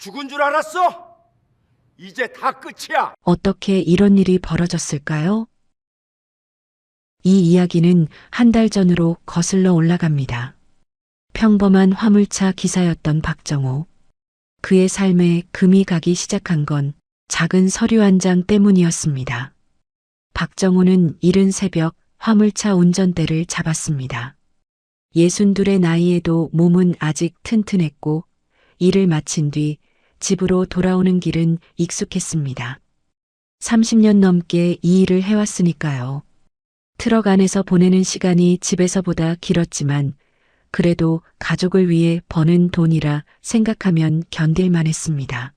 죽은 줄 알았어? 이제 다 끝이야. 어떻게 이런 일이 벌어졌을까요? 이 이야기는 한 달 전으로 거슬러 올라갑니다. 평범한 화물차 기사였던 박정호. 그의 삶에 금이 가기 시작한 건 작은 서류 한 장 때문이었습니다. 박정호는 이른 새벽 화물차 운전대를 잡았습니다. 62의 나이에도 몸은 아직 튼튼했고 일을 마친 뒤 집으로 돌아오는 길은 익숙했습니다. 30년 넘게 이 일을 해왔으니까요. 트럭 안에서 보내는 시간이 집에서보다 길었지만 그래도 가족을 위해 버는 돈이라 생각하면 견딜만 했습니다.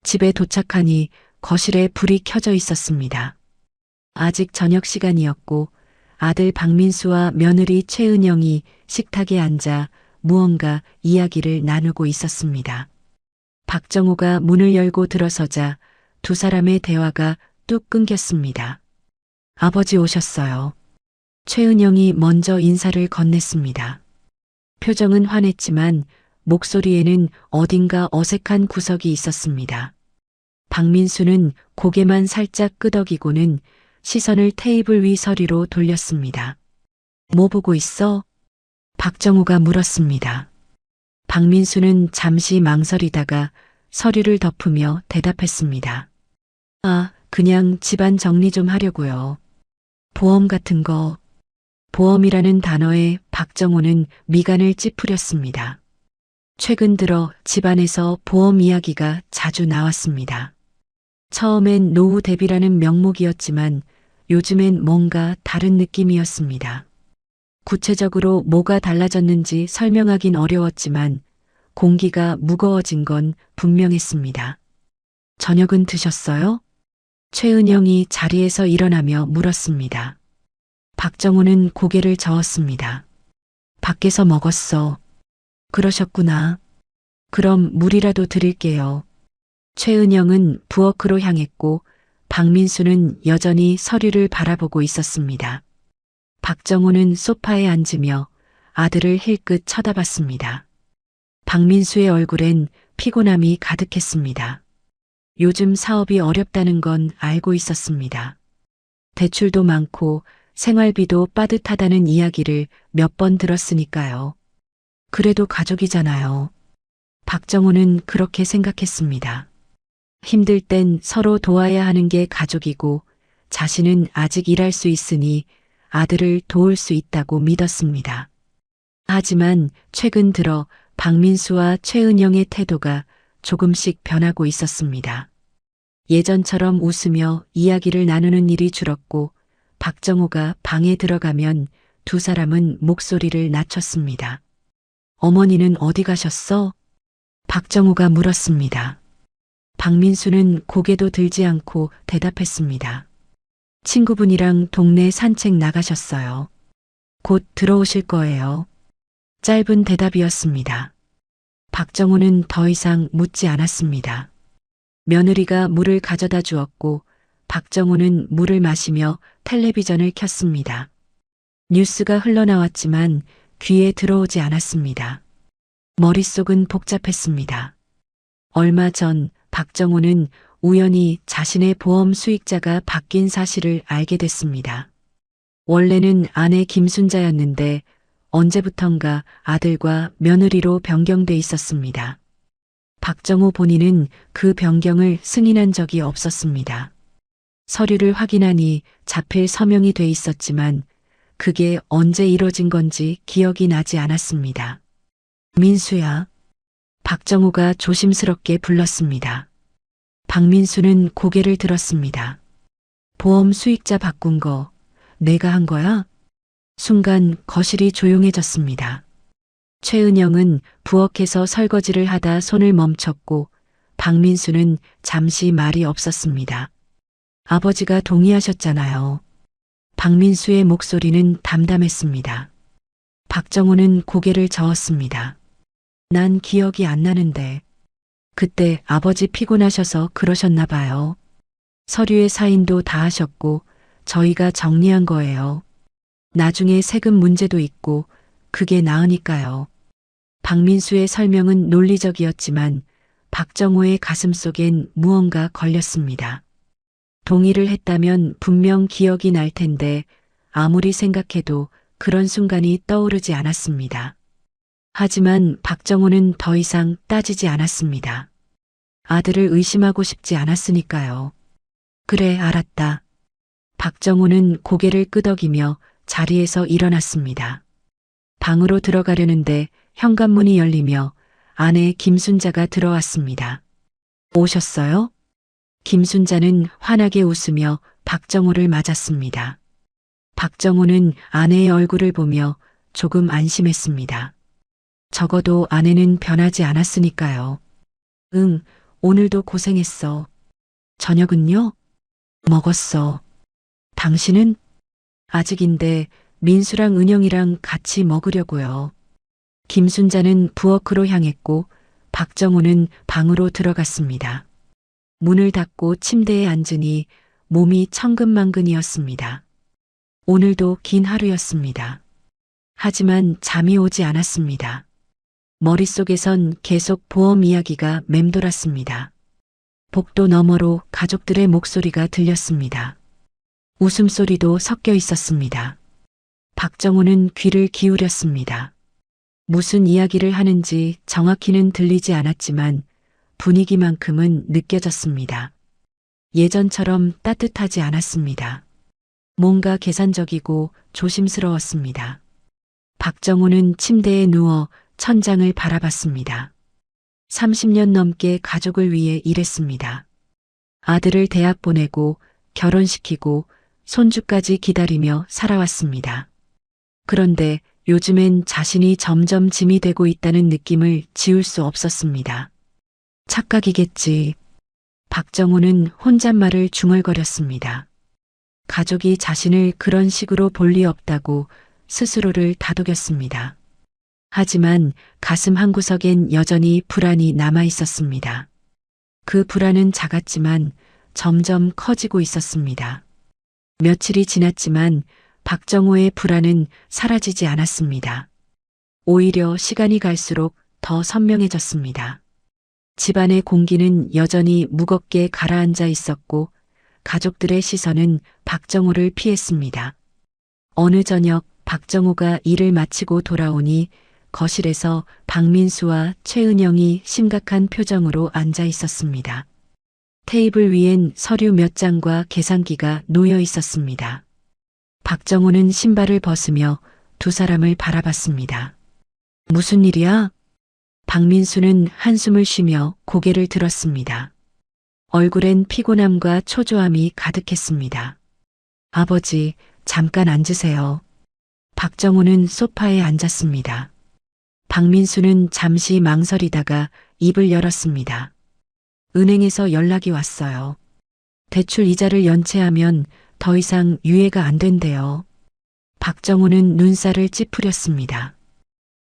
집에 도착하니 거실에 불이 켜져 있었습니다. 아직 저녁 시간이었고 아들 박민수와 며느리 최은영이 식탁에 앉아 무언가 이야기를 나누고 있었습니다. 박정호가 문을 열고 들어서자 두 사람의 대화가 뚝 끊겼습니다. 아버지 오셨어요. 최은영이 먼저 인사를 건넸습니다. 표정은 환했지만 목소리에는 어딘가 어색한 구석이 있었습니다. 박민수는 고개만 살짝 끄덕이고는 시선을 테이블 위 서리로 돌렸습니다. 뭐 보고 있어? 박정호가 물었습니다. 박민수는 잠시 망설이다가 서류를 덮으며 대답했습니다. 아, 그냥 집안 정리 좀 하려고요. 보험 같은 거. 보험이라는 단어에 박정호는 미간을 찌푸렸습니다. 최근 들어 집안에서 보험 이야기가 자주 나왔습니다. 처음엔 노후 대비라는 명목이었지만 요즘엔 뭔가 다른 느낌이었습니다. 구체적으로 뭐가 달라졌는지 설명하긴 어려웠지만 공기가 무거워진 건 분명했습니다. 저녁은 드셨어요? 최은영이 자리에서 일어나며 물었습니다. 박정호는 고개를 저었습니다. 밖에서 먹었어. 그러셨구나. 그럼 물이라도 드릴게요. 최은영은 부엌으로 향했고 박민수는 여전히 서류를 바라보고 있었습니다. 박정호는 소파에 앉으며 아들을 힐끗 쳐다봤습니다. 박민수의 얼굴엔 피곤함이 가득했습니다. 요즘 사업이 어렵다는 건 알고 있었습니다. 대출도 많고 생활비도 빠듯하다는 이야기를 몇 번 들었으니까요. 그래도 가족이잖아요. 박정호는 그렇게 생각했습니다. 힘들 땐 서로 도와야 하는 게 가족이고 자신은 아직 일할 수 있으니 아들을 도울 수 있다고 믿었습니다. 하지만 최근 들어 박민수와 최은영의 태도가 조금씩 변하고 있었습니다. 예전처럼 웃으며 이야기를 나누는 일이 줄었고 박정호가 방에 들어가면 두 사람은 목소리를 낮췄습니다. 어머니는 어디 가셨어? 박정호가 물었습니다. 박민수는 고개도 들지 않고 대답했습니다. 친구분이랑 동네 산책 나가셨어요. 곧 들어오실 거예요. 짧은 대답이었습니다. 박정호는 더 이상 묻지 않았습니다. 며느리가 물을 가져다 주었고 박정호는 물을 마시며 텔레비전을 켰습니다. 뉴스가 흘러나왔지만 귀에 들어오지 않았습니다. 머릿속은 복잡했습니다. 얼마 전 박정호는 우연히 자신의 보험 수익자가 바뀐 사실을 알게 됐습니다. 원래는 아내 김순자였는데 언제부턴가 아들과 며느리로 변경돼 있었습니다. 박정호 본인은 그 변경을 승인한 적이 없었습니다. 서류를 확인하니 자필 서명이 돼 있었지만 그게 언제 이뤄진 건지 기억이 나지 않았습니다. 민수야. 박정호가 조심스럽게 불렀습니다. 박민수는 고개를 들었습니다. 보험 수익자 바꾼 거 내가 한 거야? 순간 거실이 조용해졌습니다. 최은영은 부엌에서 설거지를 하다 손을 멈췄고 박민수는 잠시 말이 없었습니다. 아버지가 동의하셨잖아요. 박민수의 목소리는 담담했습니다. 박정호는 고개를 저었습니다. 난 기억이 안 나는데. 그때 아버지 피곤하셔서 그러셨나 봐요. 서류에 사인도 다 하셨고 저희가 정리한 거예요. 나중에 세금 문제도 있고 그게 나으니까요. 박민수의 설명은 논리적이었지만 박정호의 가슴속엔 무언가 걸렸습니다. 동의를 했다면 분명 기억이 날 텐데 아무리 생각해도 그런 순간이 떠오르지 않았습니다. 하지만 박정호는 더 이상 따지지 않았습니다. 아들을 의심하고 싶지 않았으니까요. 그래, 알았다. 박정호는 고개를 끄덕이며 자리에서 일어났습니다. 방으로 들어가려는데 현관문이 열리며 아내 김순자가 들어왔습니다. 오셨어요? 김순자는 환하게 웃으며 박정호를 맞았습니다. 박정호는 아내의 얼굴을 보며 조금 안심했습니다. 적어도 아내는 변하지 않았으니까요. 응, 오늘도 고생했어. 저녁은요? 먹었어. 당신은? 아직인데 민수랑 은영이랑 같이 먹으려고요. 김순자는 부엌으로 향했고 박정호는 방으로 들어갔습니다. 문을 닫고 침대에 앉으니 몸이 천근만근이었습니다. 오늘도 긴 하루였습니다. 하지만 잠이 오지 않았습니다. 머릿속에선 계속 보험 이야기가 맴돌았습니다. 복도 너머로 가족들의 목소리가 들렸습니다. 웃음소리도 섞여 있었습니다. 박정호는 귀를 기울였습니다. 무슨 이야기를 하는지 정확히는 들리지 않았지만 분위기만큼은 느껴졌습니다. 예전처럼 따뜻하지 않았습니다. 뭔가 계산적이고 조심스러웠습니다. 박정호는 침대에 누워 천장을 바라봤습니다. 30년 넘게 가족을 위해 일했습니다. 아들을 대학 보내고 결혼시키고 손주까지 기다리며 살아왔습니다. 그런데 요즘엔 자신이 점점 짐이 되고 있다는 느낌을 지울 수 없었습니다. 착각이겠지. 박정호는 혼잣말을 중얼거렸습니다. 가족이 자신을 그런 식으로 볼 리 없다고 스스로를 다독였습니다. 하지만 가슴 한구석엔 여전히 불안이 남아 있었습니다. 그 불안은 작았지만 점점 커지고 있었습니다. 며칠이 지났지만 박정호의 불안은 사라지지 않았습니다. 오히려 시간이 갈수록 더 선명해졌습니다. 집안의 공기는 여전히 무겁게 가라앉아 있었고 가족들의 시선은 박정호를 피했습니다. 어느 저녁 박정호가 일을 마치고 돌아오니 거실에서 박민수와 최은영이 심각한 표정으로 앉아 있었습니다. 테이블 위엔 서류 몇 장과 계산기가 놓여 있었습니다. 박정호는 신발을 벗으며 두 사람을 바라봤습니다. 무슨 일이야? 박민수는 한숨을 쉬며 고개를 들었습니다. 얼굴엔 피곤함과 초조함이 가득했습니다. 아버지, 잠깐 앉으세요. 박정호는 소파에 앉았습니다. 박민수는 잠시 망설이다가 입을 열었습니다. 은행에서 연락이 왔어요. 대출 이자를 연체하면 더 이상 유예가 안 된대요. 박정호는 눈살을 찌푸렸습니다.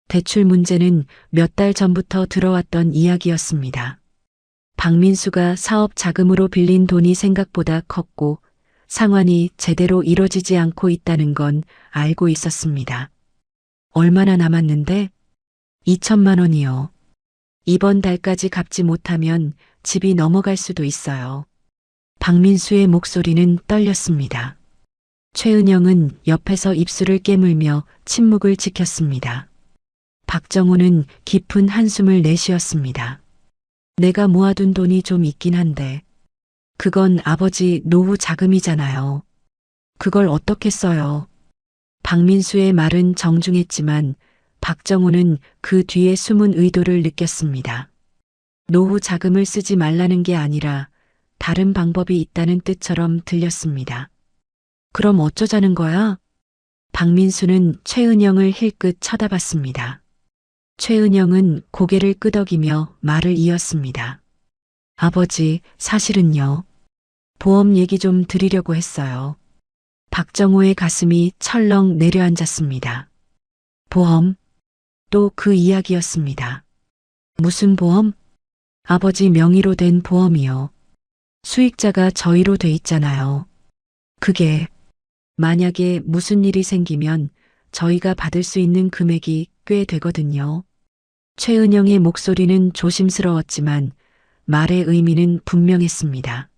대출 문제는 몇 달 전부터 들어왔던 이야기였습니다. 박민수가 사업 자금으로 빌린 돈이 생각보다 컸고 상환이 제대로 이뤄지지 않고 있다는 건 알고 있었습니다. 얼마나 남았는데? 2천만 원이요. 이번 달까지 갚지 못하면 집이 넘어갈 수도 있어요. 박민수의 목소리는 떨렸습니다. 최은영은 옆에서 입술을 깨물며 침묵을 지켰습니다. 박정호는 깊은 한숨을 내쉬었습니다. 내가 모아둔 돈이 좀 있긴 한데 그건 아버지 노후 자금이잖아요. 그걸 어떻게 써요? 박민수의 말은 정중했지만 박정호는 그 뒤에 숨은 의도를 느꼈습니다. 노후 자금을 쓰지 말라는 게 아니라 다른 방법이 있다는 뜻처럼 들렸습니다. 그럼 어쩌자는 거야? 박민수는 최은영을 힐끗 쳐다봤습니다. 최은영은 고개를 끄덕이며 말을 이었습니다. 아버지, 사실은요. 보험 얘기 좀 드리려고 했어요. 박정호의 가슴이 철렁 내려앉았습니다. 보험? 또 그 이야기였습니다. 무슨 보험? 아버지 명의로 된 보험이요. 수익자가 저희로 돼 있잖아요. 그게 만약에 무슨 일이 생기면 저희가 받을 수 있는 금액이 꽤 되거든요. 최은영의 목소리는 조심스러웠지만 말의 의미는 분명했습니다.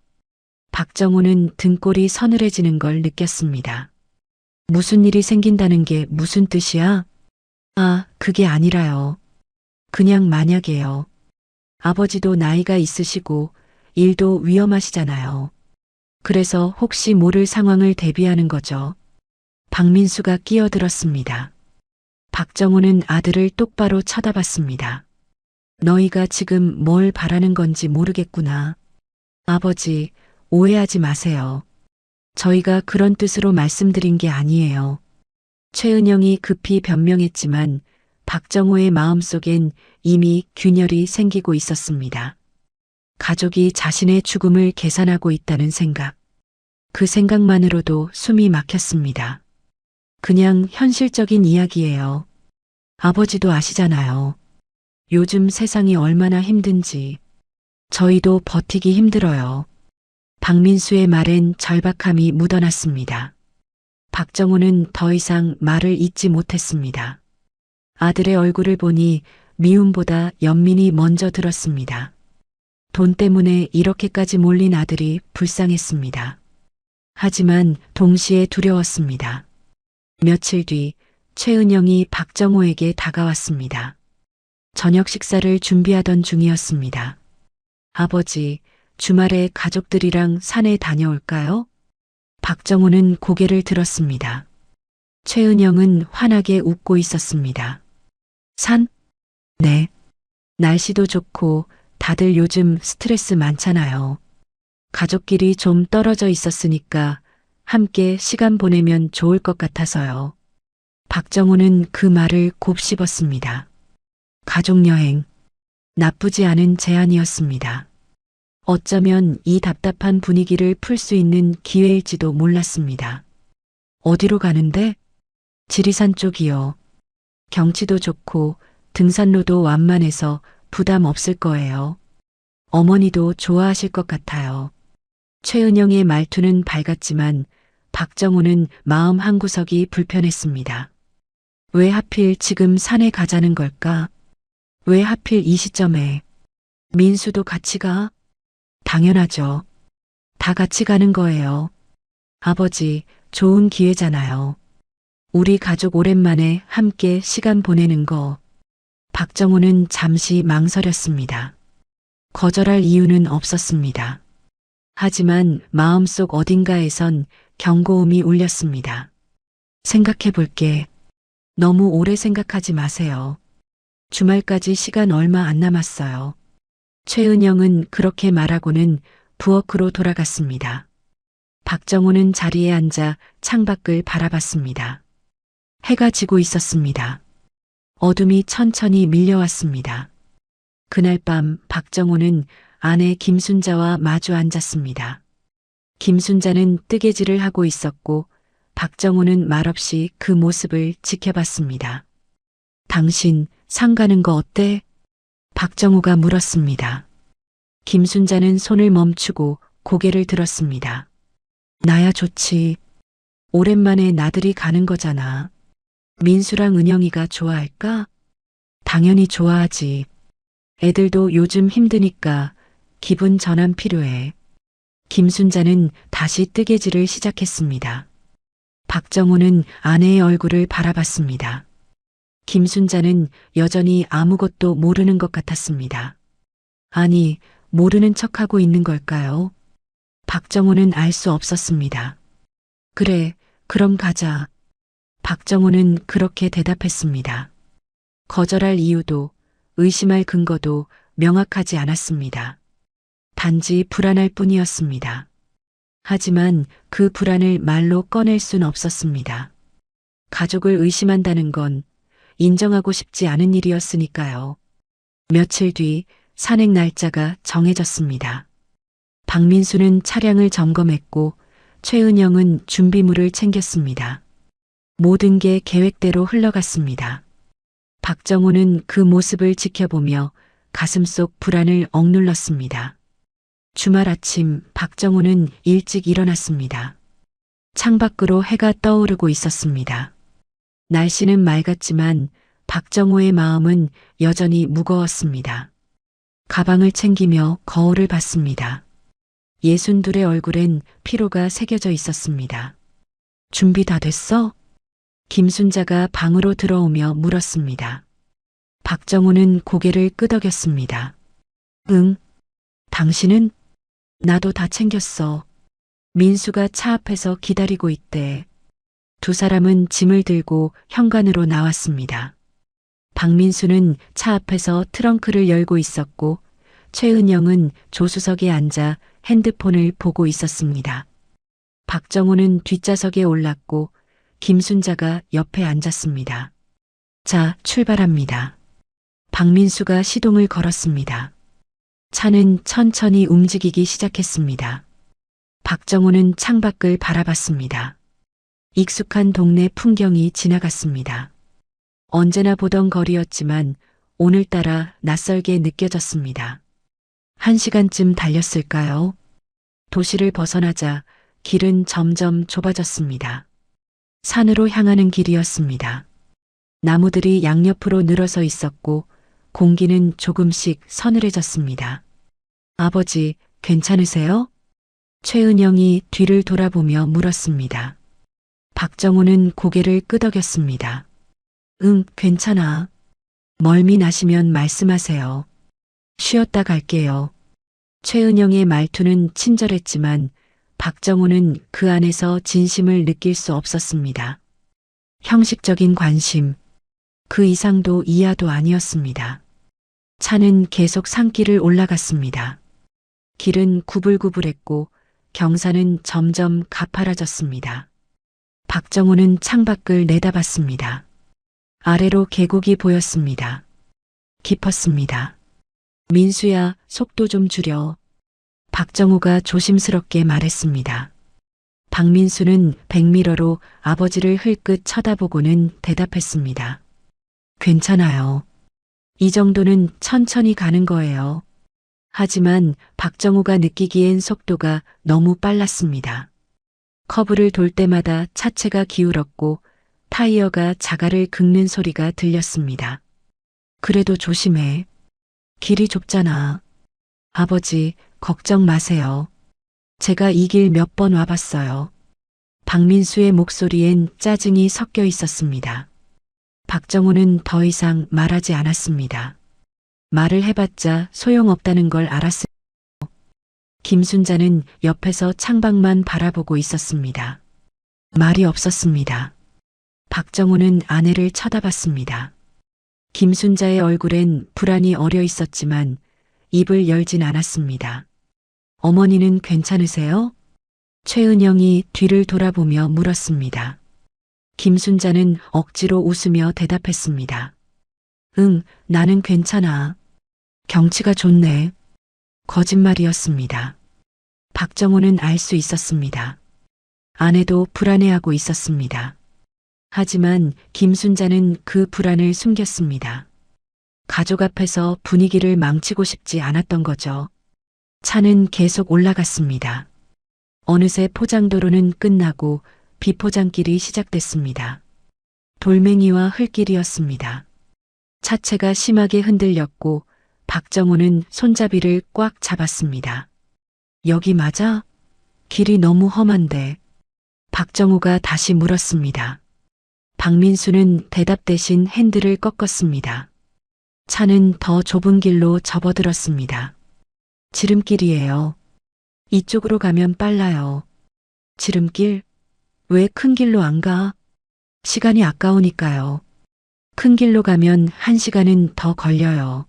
박정호는 등골이 서늘해지는 걸 느꼈습니다. 무슨 일이 생긴다는 게 무슨 뜻이야? 아, 그게 아니라요. 그냥 만약에요. 아버지도 나이가 있으시고 일도 위험하시잖아요. 그래서 혹시 모를 상황을 대비하는 거죠. 박민수가 끼어들었습니다. 박정호는 아들을 똑바로 쳐다봤습니다. 너희가 지금 뭘 바라는 건지 모르겠구나. 아버지, 오해하지 마세요. 저희가 그런 뜻으로 말씀드린 게 아니에요. 최은영이 급히 변명했지만 박정호의 마음속엔 이미 균열이 생기고 있었습니다. 가족이 자신의 죽음을 계산하고 있다는 생각. 그 생각만으로도 숨이 막혔습니다. 그냥 현실적인 이야기예요. 아버지도 아시잖아요. 요즘 세상이 얼마나 힘든지. 저희도 버티기 힘들어요. 박민수의 말엔 절박함이 묻어났습니다. 박정호는 더 이상 말을 잇지 못했습니다. 아들의 얼굴을 보니 미움보다 연민이 먼저 들었습니다. 돈 때문에 이렇게까지 몰린 아들이 불쌍했습니다. 하지만 동시에 두려웠습니다. 며칠 뒤 최은영이 박정호에게 다가왔습니다. 저녁 식사를 준비하던 중이었습니다. 아버지, 주말에 가족들이랑 산에 다녀올까요? 박정호는 고개를 들었습니다. 최은영은 환하게 웃고 있었습니다. 산? 네. 날씨도 좋고 다들 요즘 스트레스 많잖아요. 가족끼리 좀 떨어져 있었으니까 함께 시간 보내면 좋을 것 같아서요. 박정호는 그 말을 곱씹었습니다. 가족여행. 나쁘지 않은 제안이었습니다. 어쩌면 이 답답한 분위기를 풀 수 있는 기회일지도 몰랐습니다. 어디로 가는데? 지리산 쪽이요. 경치도 좋고 등산로도 완만해서 부담 없을 거예요. 어머니도 좋아하실 것 같아요. 최은영의 말투는 밝았지만 박정호는 마음 한구석이 불편했습니다. 왜 하필 지금 산에 가자는 걸까? 왜 하필 이 시점에? 민수도 같이 가? 당연하죠. 다 같이 가는 거예요. 아버지, 좋은 기회잖아요. 우리 가족 오랜만에 함께 시간 보내는 거. 박정호는 잠시 망설였습니다. 거절할 이유는 없었습니다. 하지만 마음속 어딘가에선 경고음이 울렸습니다. 생각해 볼게. 너무 오래 생각하지 마세요. 주말까지 시간 얼마 안 남았어요. 최은영은 그렇게 말하고는 부엌으로 돌아갔습니다. 박정호는 자리에 앉아 창밖을 바라봤습니다. 해가 지고 있었습니다. 어둠이 천천히 밀려왔습니다. 그날 밤 박정호는 아내 김순자와 마주 앉았습니다. 김순자는 뜨개질을 하고 있었고 박정호는 말없이 그 모습을 지켜봤습니다. 당신 상 가는 거 어때? 박정호가 물었습니다. 김순자는 손을 멈추고 고개를 들었습니다. 나야 좋지. 오랜만에 나들이 가는 거잖아. 민수랑 은영이가 좋아할까? 당연히 좋아하지. 애들도 요즘 힘드니까 기분 전환 필요해. 김순자는 다시 뜨개질을 시작했습니다. 박정호는 아내의 얼굴을 바라봤습니다. 김순자는 여전히 아무것도 모르는 것 같았습니다. 아니, 모르는 척하고 있는 걸까요? 박정호는 알 수 없었습니다. 그래, 그럼 가자. 박정호는 그렇게 대답했습니다. 거절할 이유도 의심할 근거도 명확하지 않았습니다. 단지 불안할 뿐이었습니다. 하지만 그 불안을 말로 꺼낼 순 없었습니다. 가족을 의심한다는 건 인정하고 싶지 않은 일이었으니까요. 며칠 뒤 산행 날짜가 정해졌습니다. 박민수는 차량을 점검했고 최은영은 준비물을 챙겼습니다. 모든 게 계획대로 흘러갔습니다. 박정호는 그 모습을 지켜보며 가슴속 불안을 억눌렀습니다. 주말 아침 박정호는 일찍 일어났습니다. 창밖으로 해가 떠오르고 있었습니다. 날씨는 맑았지만 박정호의 마음은 여전히 무거웠습니다. 가방을 챙기며 거울을 봤습니다. 62의 얼굴엔 피로가 새겨져 있었습니다. 준비 다 됐어? 김순자가 방으로 들어오며 물었습니다. 박정우는 고개를 끄덕였습니다. 응. 당신은? 나도 다 챙겼어. 민수가 차 앞에서 기다리고 있대. 두 사람은 짐을 들고 현관으로 나왔습니다. 박민수는 차 앞에서 트렁크를 열고 있었고 최은영은 조수석에 앉아 핸드폰을 보고 있었습니다. 박정우는 뒷좌석에 올랐고 김순자가 옆에 앉았습니다. 자, 출발합니다. 박민수가 시동을 걸었습니다. 차는 천천히 움직이기 시작했습니다. 박정우는 창밖을 바라봤습니다. 익숙한 동네 풍경이 지나갔습니다. 언제나 보던 거리였지만 오늘따라 낯설게 느껴졌습니다. 1시간쯤 달렸을까요? 도시를 벗어나자 길은 점점 좁아졌습니다. 산으로 향하는 길이었습니다. 나무들이 양옆으로 늘어서 있었고 공기는 조금씩 서늘해졌습니다. 아버지, 괜찮으세요? 최은영이 뒤를 돌아보며 물었습니다. 박정우는 고개를 끄덕였습니다. 응, 괜찮아. 멀미 나시면 말씀하세요. 쉬었다 갈게요. 최은영의 말투는 친절했지만 박정우는 그 안에서 진심을 느낄 수 없었습니다. 형식적인 관심, 그 이상도 이하도 아니었습니다. 차는 계속 산길을 올라갔습니다. 길은 구불구불했고 경사는 점점 가파라졌습니다. 박정우는 창밖을 내다봤습니다. 아래로 계곡이 보였습니다. 깊었습니다. 민수야, 속도 좀 줄여. 박정우가 조심스럽게 말했습니다. 박민수는 백미러로 아버지를 흘끗 쳐다보고는 대답했습니다. 괜찮아요. 이 정도는 천천히 가는 거예요. 하지만 박정우가 느끼기엔 속도가 너무 빨랐습니다. 커브를 돌 때마다 차체가 기울었고 타이어가 자갈을 긁는 소리가 들렸습니다. 그래도 조심해. 길이 좁잖아. 아버지, 걱정 마세요. 제가 이 길 몇 번 와봤어요. 박민수의 목소리엔 짜증이 섞여 있었습니다. 박정우는 더 이상 말하지 않았습니다. 말을 해봤자 소용없다는 걸 알았습니다. 김순자는 옆에서 창밖만 바라보고 있었습니다. 말이 없었습니다. 박정우는 아내를 쳐다봤습니다. 김순자의 얼굴엔 불안이 어려 있었지만 입을 열진 않았습니다. 어머니는 괜찮으세요? 최은영이 뒤를 돌아보며 물었습니다. 김순자는 억지로 웃으며 대답했습니다. 응, 나는 괜찮아. 경치가 좋네. 거짓말이었습니다. 박정우는 알 수 있었습니다. 아내도 불안해하고 있었습니다. 하지만 김순자는 그 불안을 숨겼습니다. 가족 앞에서 분위기를 망치고 싶지 않았던 거죠. 차는 계속 올라갔습니다. 어느새 포장도로는 끝나고 비포장길이 시작됐습니다. 돌멩이와 흙길이었습니다. 차체가 심하게 흔들렸고 박정우는 손잡이를 꽉 잡았습니다. 여기 맞아? 길이 너무 험한데. 박정우가 다시 물었습니다. 박민수는 대답 대신 핸들을 꺾었습니다. 차는 더 좁은 길로 접어들었습니다. 지름길이에요. 이쪽으로 가면 빨라요. 지름길? 왜 큰 길로 안 가? 시간이 아까우니까요. 큰 길로 가면 1시간은 더 걸려요.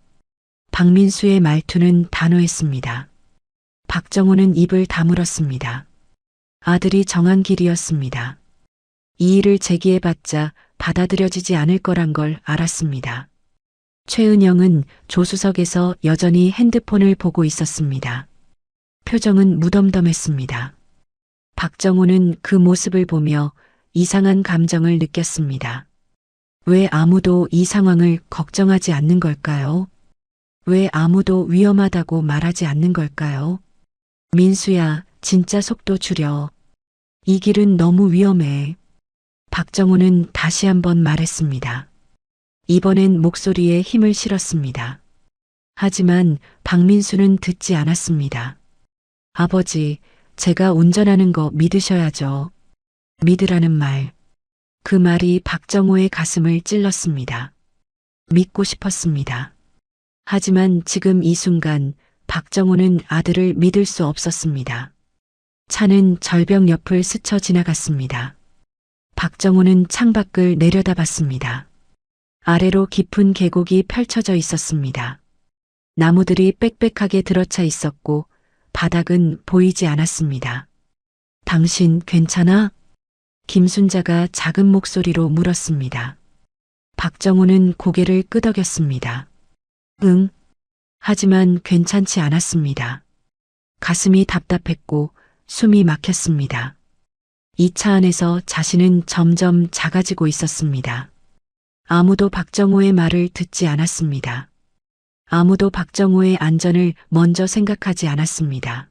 박민수의 말투는 단호했습니다. 박정우는 입을 다물었습니다. 아들이 정한 길이었습니다. 이 일을 제기해봤자 받아들여지지 않을 거란 걸 알았습니다. 최은영은 조수석에서 여전히 핸드폰을 보고 있었습니다. 표정은 무덤덤했습니다. 박정우는 그 모습을 보며 이상한 감정을 느꼈습니다. 왜 아무도 이 상황을 걱정하지 않는 걸까요? 왜 아무도 위험하다고 말하지 않는 걸까요? 민수야, 진짜 속도 줄여. 이 길은 너무 위험해. 박정우는 다시 한번 말했습니다. 이번엔 목소리에 힘을 실었습니다. 하지만 박민수는 듣지 않았습니다. 아버지, 제가 운전하는 거 믿으셔야죠. 믿으라는 말. 그 말이 박정호의 가슴을 찔렀습니다. 믿고 싶었습니다. 하지만 지금 이 순간 박정호는 아들을 믿을 수 없었습니다. 차는 절벽 옆을 스쳐 지나갔습니다. 박정호는 창밖을 내려다봤습니다. 아래로 깊은 계곡이 펼쳐져 있었습니다. 나무들이 빽빽하게 들어차 있었고 바닥은 보이지 않았습니다. 당신 괜찮아? 김순자가 작은 목소리로 물었습니다. 박정호는 고개를 끄덕였습니다. 응. 하지만 괜찮지 않았습니다. 가슴이 답답했고 숨이 막혔습니다. 이 차 안에서 자신은 점점 작아지고 있었습니다. 아무도 박정호의 말을 듣지 않았습니다. 아무도 박정호의 안전을 먼저 생각하지 않았습니다.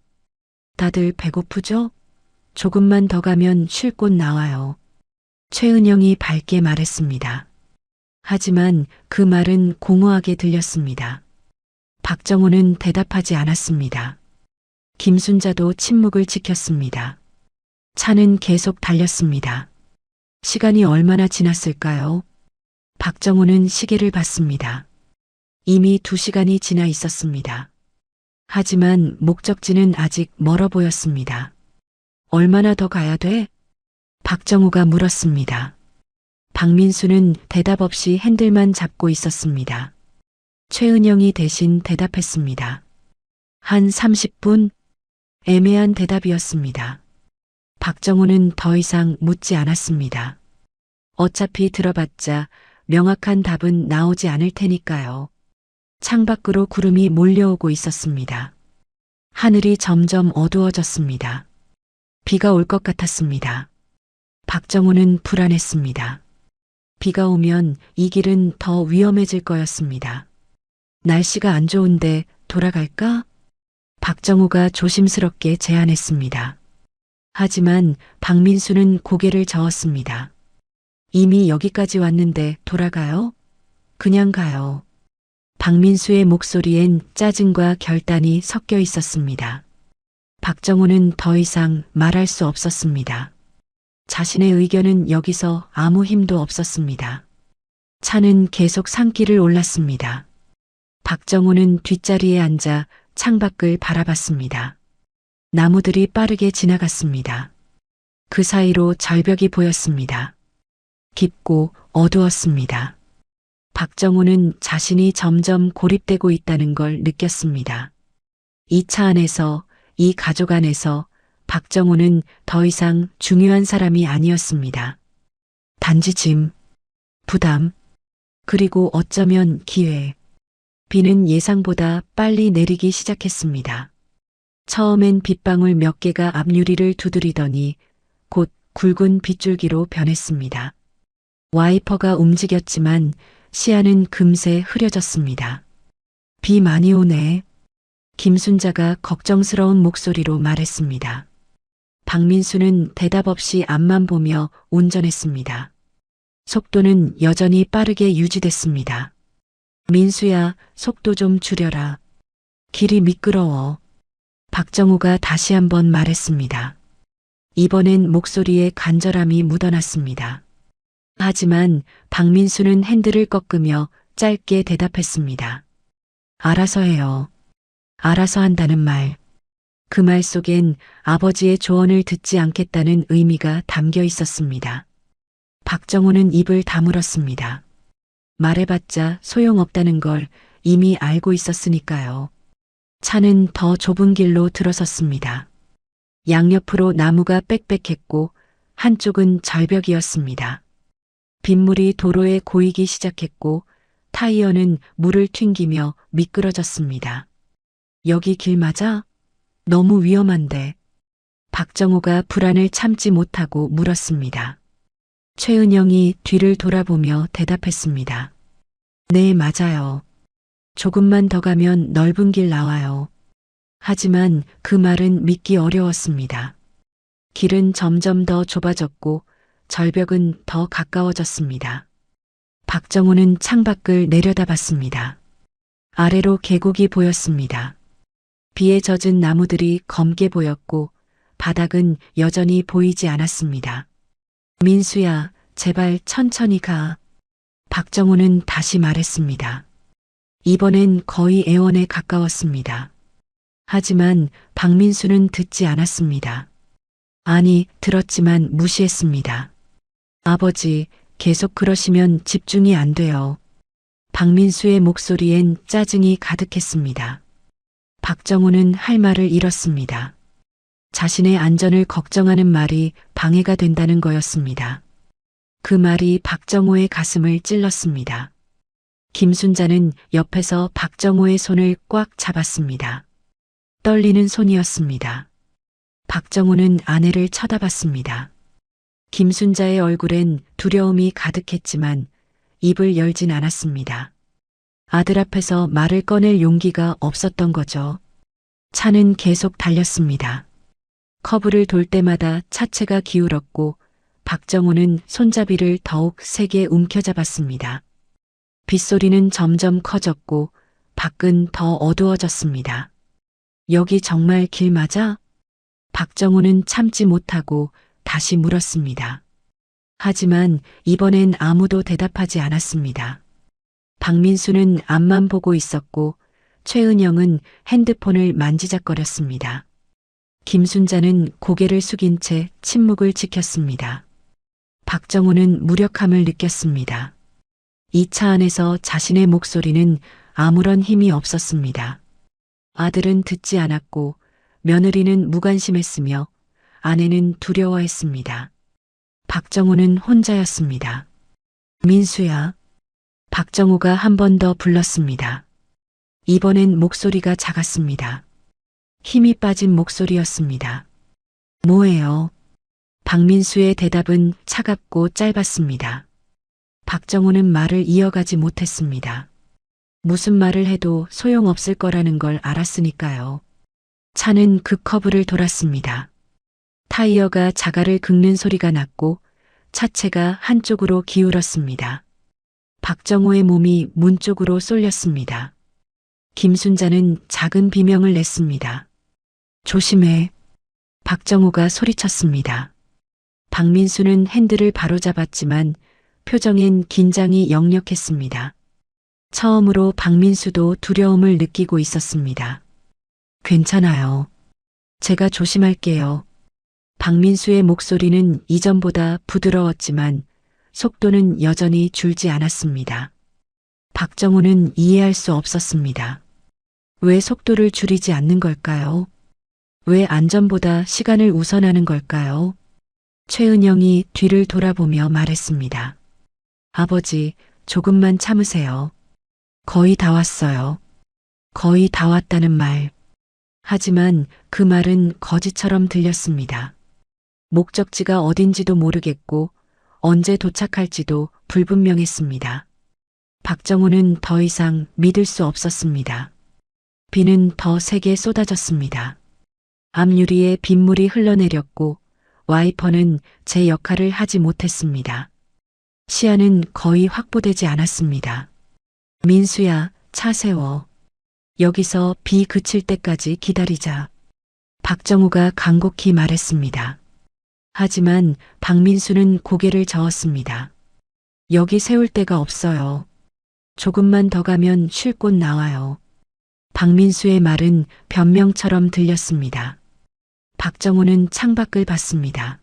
다들 배고프죠? 조금만 더 가면 쉴 곳 나와요. 최은영이 밝게 말했습니다. 하지만 그 말은 공허하게 들렸습니다. 박정호는 대답하지 않았습니다. 김순자도 침묵을 지켰습니다. 차는 계속 달렸습니다. 시간이 얼마나 지났을까요? 박정호는 시계를 봤습니다. 이미 2시간이 지나 있었습니다. 하지만 목적지는 아직 멀어 보였습니다. 얼마나 더 가야 돼? 박정호가 물었습니다. 박민수는 대답 없이 핸들만 잡고 있었습니다. 최은영이 대신 대답했습니다. 한 30분? 애매한 대답이었습니다. 박정호는 더 이상 묻지 않았습니다. 어차피 들어봤자 명확한 답은 나오지 않을 테니까요. 창밖으로 구름이 몰려오고 있었습니다. 하늘이 점점 어두워졌습니다. 비가 올 것 같았습니다. 박정호는 불안했습니다. 비가 오면 이 길은 더 위험해질 거였습니다. 날씨가 안 좋은데 돌아갈까? 박정호가 조심스럽게 제안했습니다. 하지만 박민수는 고개를 저었습니다. 이미 여기까지 왔는데 돌아가요? 그냥 가요. 박민수의 목소리엔 짜증과 결단이 섞여 있었습니다. 박정호는 더 이상 말할 수 없었습니다. 자신의 의견은 여기서 아무 힘도 없었습니다. 차는 계속 산길을 올랐습니다. 박정호는 뒷자리에 앉아 창밖을 바라봤습니다. 나무들이 빠르게 지나갔습니다. 그 사이로 절벽이 보였습니다. 깊고 어두웠습니다. 박정호는 자신이 점점 고립되고 있다는 걸 느꼈습니다. 이 차 안에서, 이 가족 안에서 박정호는 더 이상 중요한 사람이 아니었습니다. 단지 짐, 부담, 그리고 어쩌면 기회. 비는 예상보다 빨리 내리기 시작했습니다. 처음엔 빗방울 몇 개가 앞유리를 두드리더니 곧 굵은 빗줄기로 변했습니다. 와이퍼가 움직였지만 시야는 금세 흐려졌습니다. 비 많이 오네. 김순자가 걱정스러운 목소리로 말했습니다. 박민수는 대답 없이 앞만 보며 운전했습니다. 속도는 여전히 빠르게 유지됐습니다. 민수야, 속도 좀 줄여라. 길이 미끄러워. 박정호가 다시 한번 말했습니다. 이번엔 목소리에 간절함이 묻어났습니다. 하지만 박민수는 핸들을 꺾으며 짧게 대답했습니다. 알아서 해요. 알아서 한다는 말. 그 말 속엔 아버지의 조언을 듣지 않겠다는 의미가 담겨 있었습니다. 박정호는 입을 다물었습니다. 말해봤자 소용없다는 걸 이미 알고 있었으니까요. 차는 더 좁은 길로 들어섰습니다. 양옆으로 나무가 빽빽했고 한쪽은 절벽이었습니다. 빗물이 도로에 고이기 시작했고 타이어는 물을 튕기며 미끄러졌습니다. 여기 길 맞아? 너무 위험한데. 박정호가 불안을 참지 못하고 물었습니다. 최은영이 뒤를 돌아보며 대답했습니다. 네, 맞아요. 조금만 더 가면 넓은 길 나와요. 하지만 그 말은 믿기 어려웠습니다. 길은 점점 더 좁아졌고 절벽은 더 가까워졌습니다. 박정호는 창밖을 내려다봤습니다. 아래로 계곡이 보였습니다. 비에 젖은 나무들이 검게 보였고 바닥은 여전히 보이지 않았습니다. 민수야, 제발 천천히 가. 박정호는 다시 말했습니다. 이번엔 거의 애원에 가까웠습니다. 하지만 박민수는 듣지 않았습니다. 아니, 들었지만 무시했습니다. 아버지, 계속 그러시면 집중이 안 돼요. 박민수의 목소리엔 짜증이 가득했습니다. 박정호는 할 말을 잃었습니다. 자신의 안전을 걱정하는 말이 방해가 된다는 거였습니다. 그 말이 박정호의 가슴을 찔렀습니다. 김순자는 옆에서 박정호의 손을 꽉 잡았습니다. 떨리는 손이었습니다. 박정호는 아내를 쳐다봤습니다. 김순자의 얼굴엔 두려움이 가득했지만 입을 열진 않았습니다. 아들 앞에서 말을 꺼낼 용기가 없었던 거죠. 차는 계속 달렸습니다. 커브를 돌 때마다 차체가 기울었고 박정호는 손잡이를 더욱 세게 움켜잡았습니다. 빗소리는 점점 커졌고 밖은 더 어두워졌습니다. 여기 정말 길 맞아? 박정호는 참지 못하고 다시 물었습니다. 하지만 이번엔 아무도 대답하지 않았습니다. 박민수는 앞만 보고 있었고 최은영은 핸드폰을 만지작거렸습니다. 김순자는 고개를 숙인 채 침묵을 지켰습니다. 박정호는 무력함을 느꼈습니다. 이 차 안에서 자신의 목소리는 아무런 힘이 없었습니다. 아들은 듣지 않았고 며느리는 무관심했으며 아내는 두려워했습니다. 박정호는 혼자였습니다. 민수야. 박정호가 한 번 더 불렀습니다. 이번엔 목소리가 작았습니다. 힘이 빠진 목소리였습니다. 뭐예요? 박민수의 대답은 차갑고 짧았습니다. 박정호는 말을 이어가지 못했습니다. 무슨 말을 해도 소용없을 거라는 걸 알았으니까요. 차는 그 커브를 돌았습니다. 타이어가 자갈을 긁는 소리가 났고 차체가 한쪽으로 기울었습니다. 박정호의 몸이 문 쪽으로 쏠렸습니다. 김순자는 작은 비명을 냈습니다. 조심해. 박정호가 소리쳤습니다. 박민수는 핸들을 바로잡았지만 표정엔 긴장이 역력했습니다. 처음으로 박민수도 두려움을 느끼고 있었습니다. 괜찮아요. 제가 조심할게요. 박민수의 목소리는 이전보다 부드러웠지만 속도는 여전히 줄지 않았습니다. 박정호는 이해할 수 없었습니다. 왜 속도를 줄이지 않는 걸까요? 왜 안전보다 시간을 우선하는 걸까요? 최은영이 뒤를 돌아보며 말했습니다. 아버지, 조금만 참으세요. 거의 다 왔어요. 거의 다 왔다는 말. 하지만 그 말은 거짓처럼 들렸습니다. 목적지가 어딘지도 모르겠고 언제 도착할지도 불분명했습니다. 박정호는 더 이상 믿을 수 없었습니다. 비는 더 세게 쏟아졌습니다. 앞유리에 빗물이 흘러내렸고 와이퍼는 제 역할을 하지 못했습니다. 시야는 거의 확보되지 않았습니다. 민수야, 차 세워. 여기서 비 그칠 때까지 기다리자. 박정호가 간곡히 말했습니다. 하지만 박민수는 고개를 저었습니다. 여기 세울 데가 없어요. 조금만 더 가면 쉴 곳 나와요. 박민수의 말은 변명처럼 들렸습니다. 박정호는 창밖을 봤습니다.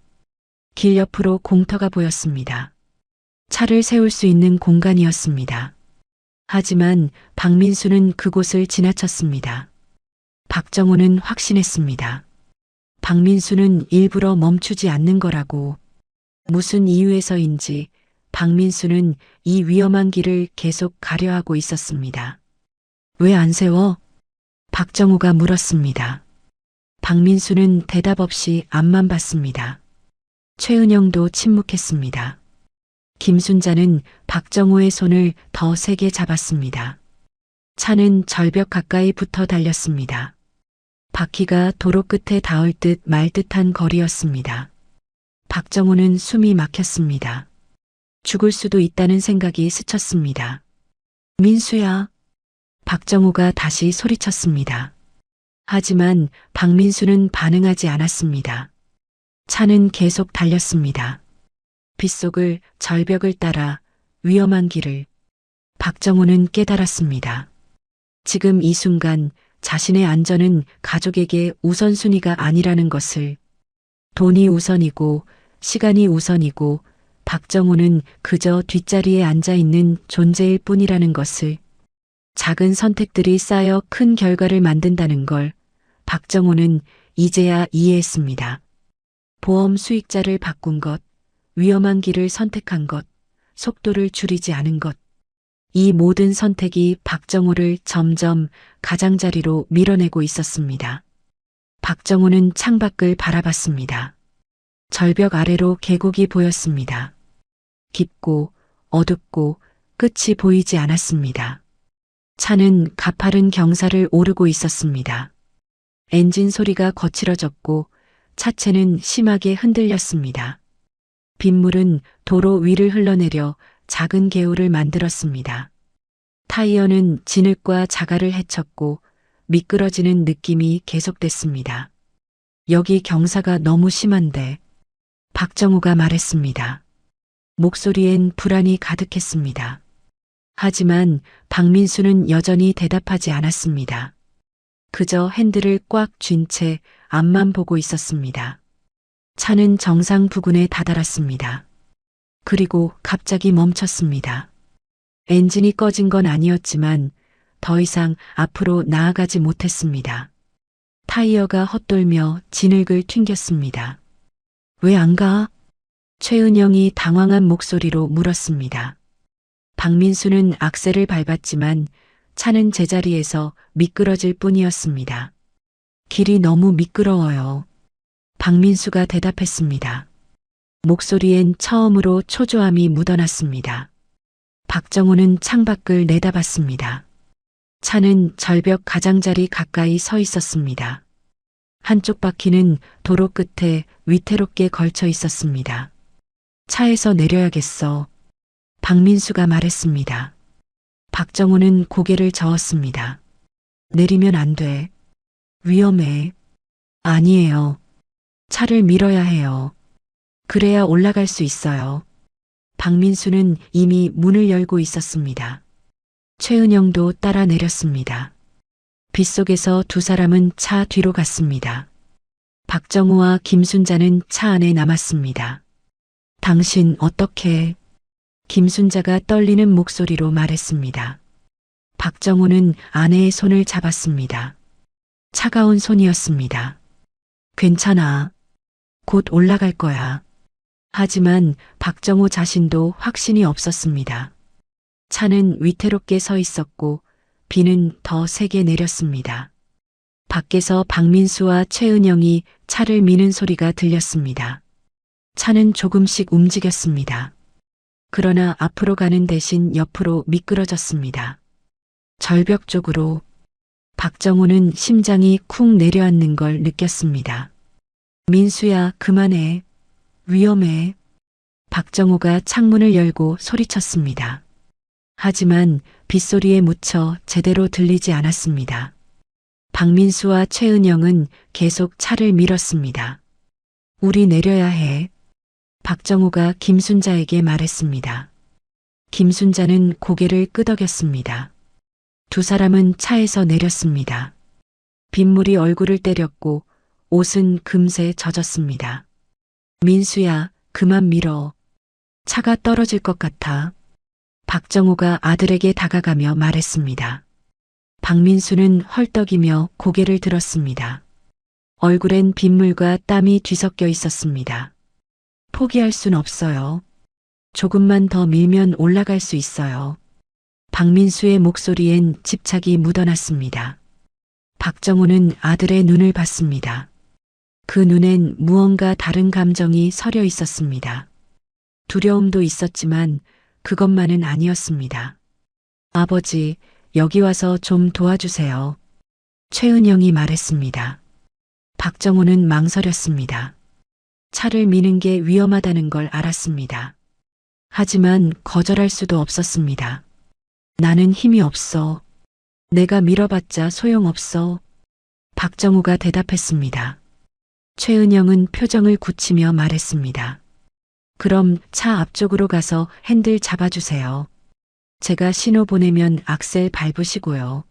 길 옆으로 공터가 보였습니다. 차를 세울 수 있는 공간이었습니다. 하지만 박민수는 그곳을 지나쳤습니다. 박정호는 확신했습니다. 박민수는 일부러 멈추지 않는 거라고. 무슨 이유에서인지 박민수는 이 위험한 길을 계속 가려하고 있었습니다. 왜 안 세워? 박정호가 물었습니다. 박민수는 대답 없이 앞만 봤습니다. 최은영도 침묵했습니다. 김순자는 박정호의 손을 더 세게 잡았습니다. 차는 절벽 가까이 붙어 달렸습니다. 바퀴가 도로 끝에 닿을 듯 말 듯한 거리였습니다. 박정호는 숨이 막혔습니다. 죽을 수도 있다는 생각이 스쳤습니다. 민수야. 박정호가 다시 소리쳤습니다. 하지만 박민수는 반응하지 않았습니다. 차는 계속 달렸습니다. 빗속을 절벽을 따라 위험한 길을. 박정호는 깨달았습니다. 지금 이 순간 자신의 안전은 가족에게 우선순위가 아니라는 것을. 돈이 우선이고 시간이 우선이고 박정호는 그저 뒷자리에 앉아 있는 존재일 뿐이라는 것을. 작은 선택들이 쌓여 큰 결과를 만든다는 걸 박정호는 이제야 이해했습니다. 보험 수익자를 바꾼 것, 위험한 길을 선택한 것, 속도를 줄이지 않은 것. 이 모든 선택이 박정호를 점점 가장자리로 밀어내고 있었습니다. 박정호는 창밖을 바라봤습니다. 절벽 아래로 계곡이 보였습니다. 깊고 어둡고 끝이 보이지 않았습니다. 차는 가파른 경사를 오르고 있었습니다. 엔진 소리가 거칠어졌고 차체는 심하게 흔들렸습니다. 빗물은 도로 위를 흘러내려 작은 개울을 만들었습니다. 타이어는 진흙과 자갈을 헤쳤고 미끄러지는 느낌이 계속됐습니다. 여기 경사가 너무 심한데, 박정호가 말했습니다. 목소리엔 불안이 가득했습니다. 하지만 박민수는 여전히 대답하지 않았습니다. 그저 핸들을 꽉 쥔 채 앞만 보고 있었습니다. 차는 정상 부근에 다다랐습니다. 그리고 갑자기 멈췄습니다. 엔진이 꺼진 건 아니었지만 더 이상 앞으로 나아가지 못했습니다. 타이어가 헛돌며 진흙을 튕겼습니다. 왜 안 가? 최은영이 당황한 목소리로 물었습니다. 박민수는 악셀을 밟았지만 차는 제자리에서 미끄러질 뿐이었습니다. 길이 너무 미끄러워요. 박민수가 대답했습니다. 목소리엔 처음으로 초조함이 묻어났습니다. 박정호는 창밖을 내다봤습니다. 차는 절벽 가장자리 가까이 서 있었습니다. 한쪽 바퀴는 도로 끝에 위태롭게 걸쳐 있었습니다. 차에서 내려야겠어. 박민수가 말했습니다. 박정호는 고개를 저었습니다. 내리면 안 돼. 위험해. 아니에요. 차를 밀어야 해요. 그래야 올라갈 수 있어요. 박민수는 이미 문을 열고 있었습니다. 최은영도 따라 내렸습니다. 빗속에서 두 사람은 차 뒤로 갔습니다. 박정호와 김순자는 차 안에 남았습니다. 당신 어떻게? 김순자가 떨리는 목소리로 말했습니다. 박정호는 아내의 손을 잡았습니다. 차가운 손이었습니다. 괜찮아. 곧 올라갈 거야. 하지만 박정호 자신도 확신이 없었습니다. 차는 위태롭게 서 있었고 비는 더 세게 내렸습니다. 밖에서 박민수와 최은영이 차를 미는 소리가 들렸습니다. 차는 조금씩 움직였습니다. 그러나 앞으로 가는 대신 옆으로 미끄러졌습니다. 절벽 쪽으로. 박정호는 심장이 쿵 내려앉는 걸 느꼈습니다. 민수야, 그만해. 위험해. 박정호가 창문을 열고 소리쳤습니다. 하지만 빗소리에 묻혀 제대로 들리지 않았습니다. 박민수와 최은영은 계속 차를 밀었습니다. 우리 내려야 해. 박정호가 김순자에게 말했습니다. 김순자는 고개를 끄덕였습니다. 두 사람은 차에서 내렸습니다. 빗물이 얼굴을 때렸고 옷은 금세 젖었습니다. 민수야, 그만 밀어. 차가 떨어질 것 같아. 박정호가 아들에게 다가가며 말했습니다. 박민수는 헐떡이며 고개를 들었습니다. 얼굴엔 빗물과 땀이 뒤섞여 있었습니다. 포기할 순 없어요. 조금만 더 밀면 올라갈 수 있어요. 박민수의 목소리엔 집착이 묻어났습니다. 박정호는 아들의 눈을 봤습니다. 그 눈엔 무언가 다른 감정이 서려 있었습니다. 두려움도 있었지만 그것만은 아니었습니다. 아버지, 여기 와서 좀 도와주세요. 최은영이 말했습니다. 박정호는 망설였습니다. 차를 미는 게 위험하다는 걸 알았습니다. 하지만 거절할 수도 없었습니다. 나는 힘이 없어. 내가 밀어봤자 소용없어. 박정우가 대답했습니다. 최은영은 표정을 굳히며 말했습니다. 그럼 차 앞쪽으로 가서 핸들 잡아주세요. 제가 신호 보내면 악셀 밟으시고요.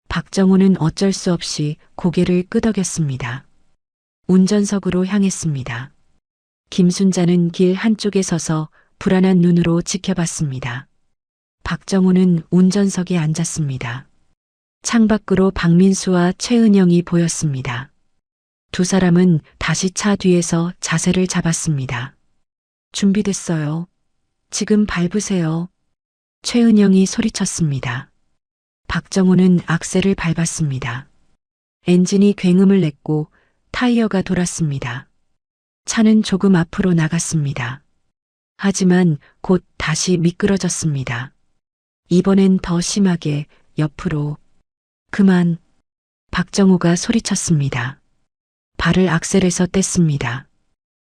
박정우는 어쩔 수 없이 고개를 끄덕였습니다. 운전석으로 향했습니다. 김순자는 길 한쪽에 서서 불안한 눈으로 지켜봤습니다. 박정우는 운전석에 앉았습니다. 창밖으로 박민수와 최은영이 보였습니다. 두 사람은 다시 차 뒤에서 자세를 잡았습니다. 준비됐어요. 지금 밟으세요. 최은영이 소리쳤습니다. 박정우는 악셀을 밟았습니다. 엔진이 굉음을 냈고 타이어가 돌았습니다. 차는 조금 앞으로 나갔습니다. 하지만 곧 다시 미끄러졌습니다. 이번엔 더 심하게 옆으로. 그만. 박정우가 소리쳤습니다. 발을 악셀에서 뗐습니다.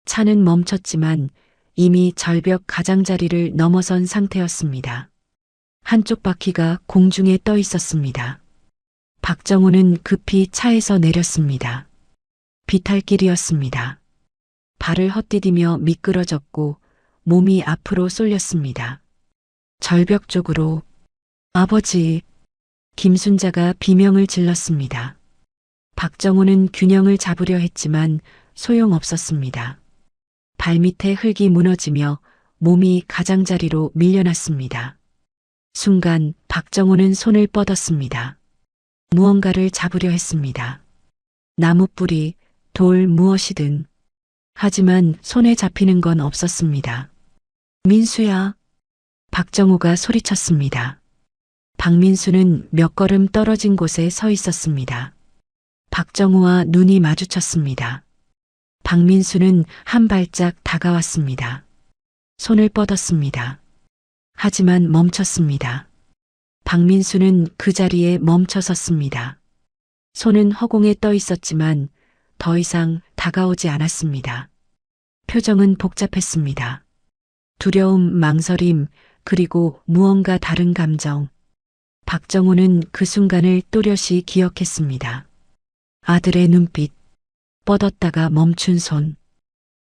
차는 멈췄지만 이미 절벽 가장자리를 넘어선 상태였습니다. 한쪽 바퀴가 공중에 떠 있었습니다. 박정우는 급히 차에서 내렸습니다. 비탈길이었습니다. 발을 헛디디며 미끄러졌고 몸이 앞으로 쏠렸습니다. 절벽 쪽으로. 아버지. 김순자가 비명을 질렀습니다. 박정우는 균형을 잡으려 했지만 소용없었습니다. 발밑에 흙이 무너지며 몸이 가장자리로 밀려났습니다. 순간 박정우는 손을 뻗었습니다. 무언가를 잡으려 했습니다. 나무뿌리, 돌 무엇이든. 하지만 손에 잡히는 건 없었습니다. 민수야. 박정우가 소리쳤습니다. 박민수는 몇 걸음 떨어진 곳에 서 있었습니다. 박정우와 눈이 마주쳤습니다. 박민수는 한 발짝 다가왔습니다. 손을 뻗었습니다. 하지만 멈췄습니다. 박민수는 그 자리에 멈춰 섰습니다. 손은 허공에 떠 있었지만 더 이상 다가오지 않았습니다. 표정은 복잡했습니다. 두려움, 망설임, 그리고 무언가 다른 감정. 박정우는 그 순간을 또렷이 기억했습니다. 아들의 눈빛, 뻗었다가 멈춘 손,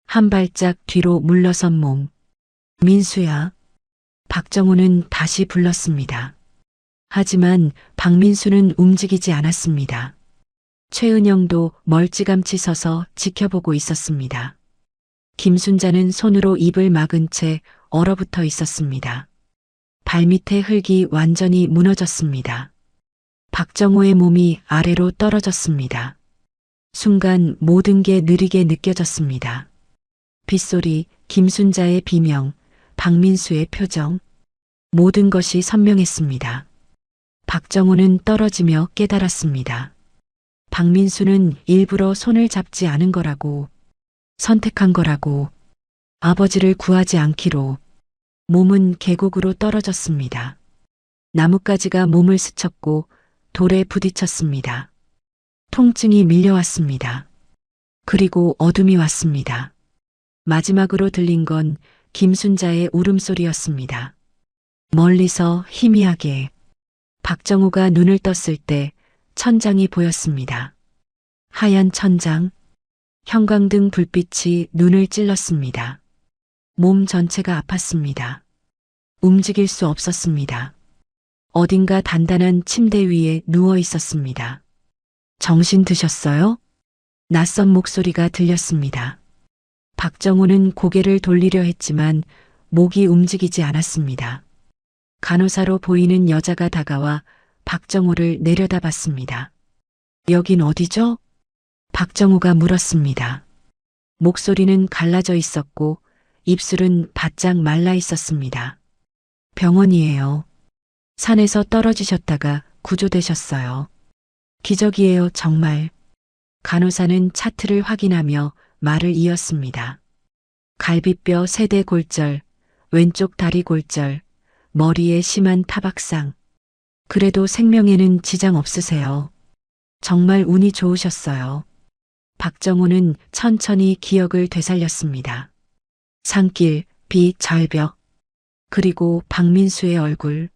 한 발짝 뒤로 물러선 몸. 민수야. 박정우는 다시 불렀습니다. 하지만 박민수는 움직이지 않았습니다. 최은영도 멀찌감치 서서 지켜보고 있었습니다. 김순자는 손으로 입을 막은 채 얼어붙어 있었습니다. 발밑에 흙이 완전히 무너졌습니다. 박정우의 몸이 아래로 떨어졌습니다. 순간 모든 게 느리게 느껴졌습니다. 빗소리, 김순자의 비명, 박민수의 표정, 모든 것이 선명했습니다. 박정우는 떨어지며 깨달았습니다. 박민수는 일부러 손을 잡지 않은 거라고, 선택한 거라고, 아버지를 구하지 않기로. 몸은 계곡으로 떨어졌습니다. 나뭇가지가 몸을 스쳤고 돌에 부딪혔습니다. 통증이 밀려왔습니다. 그리고 어둠이 왔습니다. 마지막으로 들린 건 김순자의 울음소리였습니다. 멀리서 희미하게. 박정우가 눈을 떴을 때 천장이 보였습니다. 하얀 천장, 형광등 불빛이 눈을 찔렀습니다. 몸 전체가 아팠습니다. 움직일 수 없었습니다. 어딘가 단단한 침대 위에 누워 있었습니다. 정신 드셨어요? 낯선 목소리가 들렸습니다. 박정우는 고개를 돌리려 했지만 목이 움직이지 않았습니다. 간호사로 보이는 여자가 다가와 박정우를 내려다봤습니다. 여긴 어디죠? 박정우가 물었습니다. 목소리는 갈라져 있었고 입술은 바짝 말라 있었습니다. 병원이에요. 산에서 떨어지셨다가 구조되셨어요. 기적이에요, 정말. 간호사는 차트를 확인하며 말을 이었습니다. 갈비뼈 세대 골절, 왼쪽 다리 골절, 머리에 심한 타박상. 그래도 생명에는 지장 없으세요. 정말 운이 좋으셨어요. 박정우는 천천히 기억을 되살렸습니다. 산길, 빛, 절벽, 그리고 박민수의 얼굴,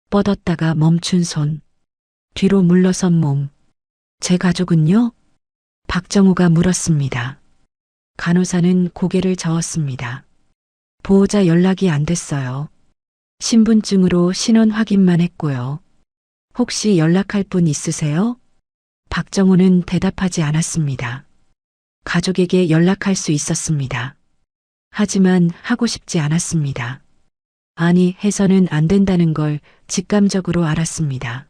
뻗었다가 멈춘 손. 뒤로 물러선 몸. 제 가족은요? 박정우가 물었습니다. 간호사는 고개를 저었습니다. 보호자 연락이 안 됐어요. 신분증으로 신원 확인만 했고요. 혹시 연락할 분 있으세요? 박정우는 대답하지 않았습니다. 가족에게 연락할 수 있었습니다. 하지만 하고 싶지 않았습니다. 아니, 해서는 안 된다는 걸 직감적으로 알았습니다.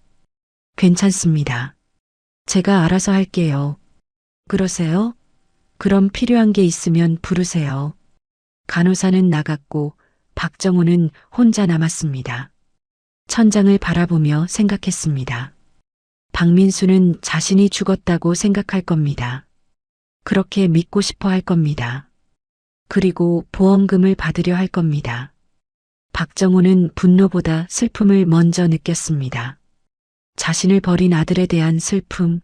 괜찮습니다. 제가 알아서 할게요. 그러세요? 그럼 필요한 게 있으면 부르세요. 간호사는 나갔고 박정우는 혼자 남았습니다. 천장을 바라보며 생각했습니다. 박민수는 자신이 죽었다고 생각할 겁니다. 그렇게 믿고 싶어 할 겁니다. 그리고 보험금을 받으려 할 겁니다. 박정우는 분노보다 슬픔을 먼저 느꼈습니다. 자신을 버린 아들에 대한 슬픔,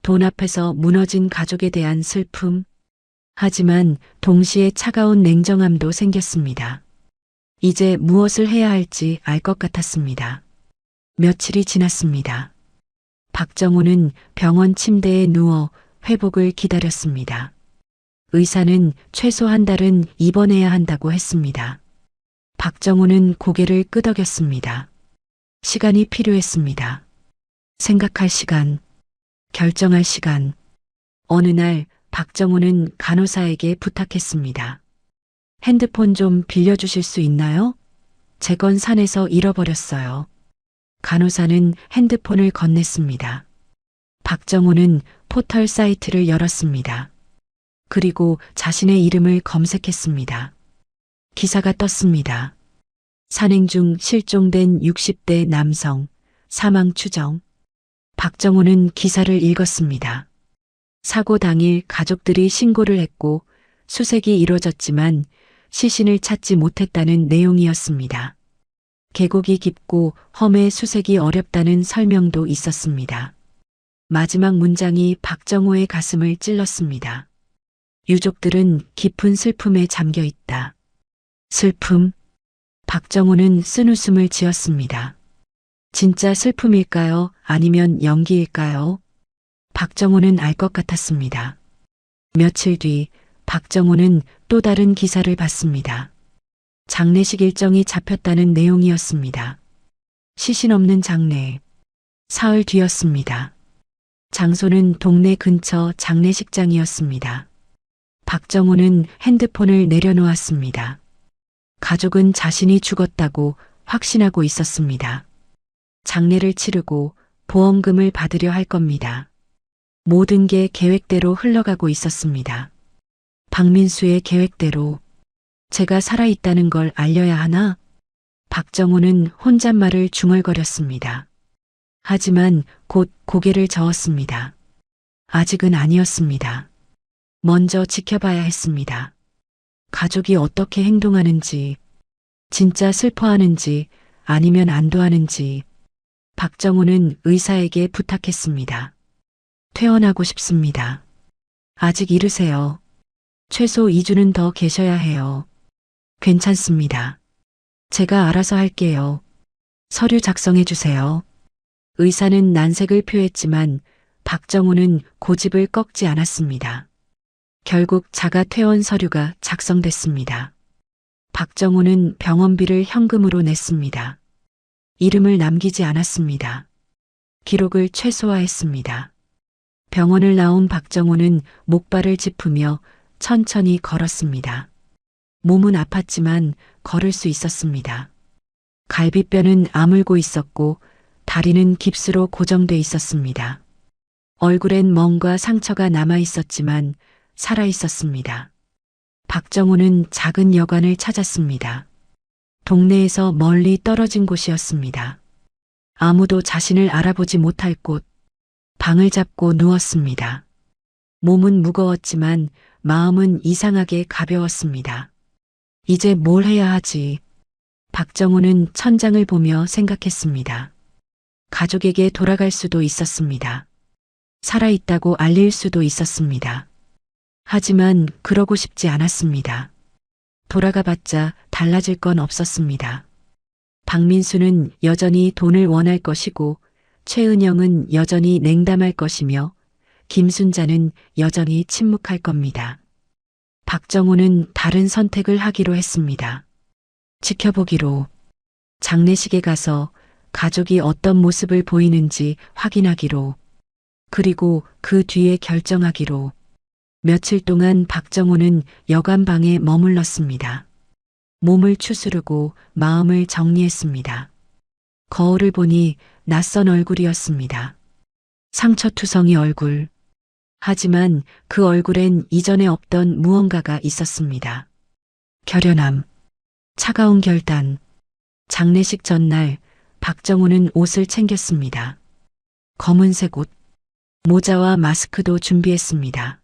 돈 앞에서 무너진 가족에 대한 슬픔, 하지만 동시에 차가운 냉정함도 생겼습니다. 이제 무엇을 해야 할지 알 것 같았습니다. 며칠이 지났습니다. 박정우는 병원 침대에 누워 회복을 기다렸습니다. 의사는 최소 한 달은 입원해야 한다고 했습니다. 박정우는 고개를 끄덕였습니다. 시간이 필요했습니다. 생각할 시간, 결정할 시간. 어느 날 박정우는 간호사에게 부탁했습니다. 핸드폰 좀 빌려주실 수 있나요? 제 건 산에서 잃어버렸어요. 간호사는 핸드폰을 건넸습니다. 박정우는 포털 사이트를 열었습니다. 그리고 자신의 이름을 검색했습니다. 기사가 떴습니다. 산행 중 실종된 60대 남성, 사망 추정. 박정우는 기사를 읽었습니다. 사고 당일 가족들이 신고를 했고 수색이 이뤄졌지만 시신을 찾지 못했다는 내용이었습니다. 계곡이 깊고 험해 수색이 어렵다는 설명도 있었습니다. 마지막 문장이 박정우의 가슴을 찔렀습니다. 유족들은 깊은 슬픔에 잠겨 있다. 슬픔. 박정우는 쓴웃음을 지었습니다. 진짜 슬픔일까요? 아니면 연기일까요? 박정우는 알 것 같았습니다. 며칠 뒤 박정우는 또 다른 기사를 봤습니다. 장례식 일정이 잡혔다는 내용이었습니다. 시신 없는 장례. 사흘 뒤였습니다. 장소는 동네 근처 장례식장이었습니다. 박정우는 핸드폰을 내려놓았습니다. 가족은 자신이 죽었다고 확신하고 있었습니다. 장례를 치르고 보험금을 받으려 할 겁니다. 모든 게 계획대로 흘러가고 있었습니다. 박민수의 계획대로. 제가 살아있다는 걸 알려야 하나? 박정우는 혼잣말을 중얼거렸습니다. 하지만 곧 고개를 저었습니다. 아직은 아니었습니다. 먼저 지켜봐야 했습니다. 가족이 어떻게 행동하는지, 진짜 슬퍼하는지 아니면 안도하는지. 박정우는 의사에게 부탁했습니다. 퇴원하고 싶습니다. 아직 이르세요. 최소 2주는 더 계셔야 해요. 괜찮습니다. 제가 알아서 할게요. 서류 작성해 주세요. 의사는 난색을 표했지만 박정우는 고집을 꺾지 않았습니다. 결국 자가 퇴원 서류가 작성됐습니다. 박정우는 병원비를 현금으로 냈습니다. 이름을 남기지 않았습니다. 기록을 최소화했습니다. 병원을 나온 박정우는 목발을 짚으며 천천히 걸었습니다. 몸은 아팠지만 걸을 수 있었습니다. 갈비뼈는 아물고 있었고 다리는 깁스로 고정돼 있었습니다. 얼굴엔 멍과 상처가 남아 있었지만 살아 있었습니다. 박정우는 작은 여관을 찾았습니다. 동네에서 멀리 떨어진 곳이었습니다. 아무도 자신을 알아보지 못할 곳. 방을 잡고 누웠습니다. 몸은 무거웠지만 마음은 이상하게 가벼웠습니다. 이제 뭘 해야 하지? 박정우는 천장을 보며 생각했습니다. 가족에게 돌아갈 수도 있었습니다. 살아있다고 알릴 수도 있었습니다. 하지만 그러고 싶지 않았습니다. 돌아가봤자 달라질 건 없었습니다. 박민수는 여전히 돈을 원할 것이고 최은영은 여전히 냉담할 것이며 김순자는 여전히 침묵할 겁니다. 박정호는 다른 선택을 하기로 했습니다. 지켜보기로, 장례식에 가서 가족이 어떤 모습을 보이는지 확인하기로, 그리고 그 뒤에 결정하기로. 며칠 동안 박정호는 여관방에 머물렀습니다. 몸을 추스르고 마음을 정리했습니다. 거울을 보니 낯선 얼굴이었습니다. 상처투성이 얼굴. 하지만 그 얼굴엔 이전에 없던 무언가가 있었습니다. 결연함, 차가운 결단. 장례식 전날 박정호는 옷을 챙겼습니다. 검은색 옷, 모자와 마스크도 준비했습니다.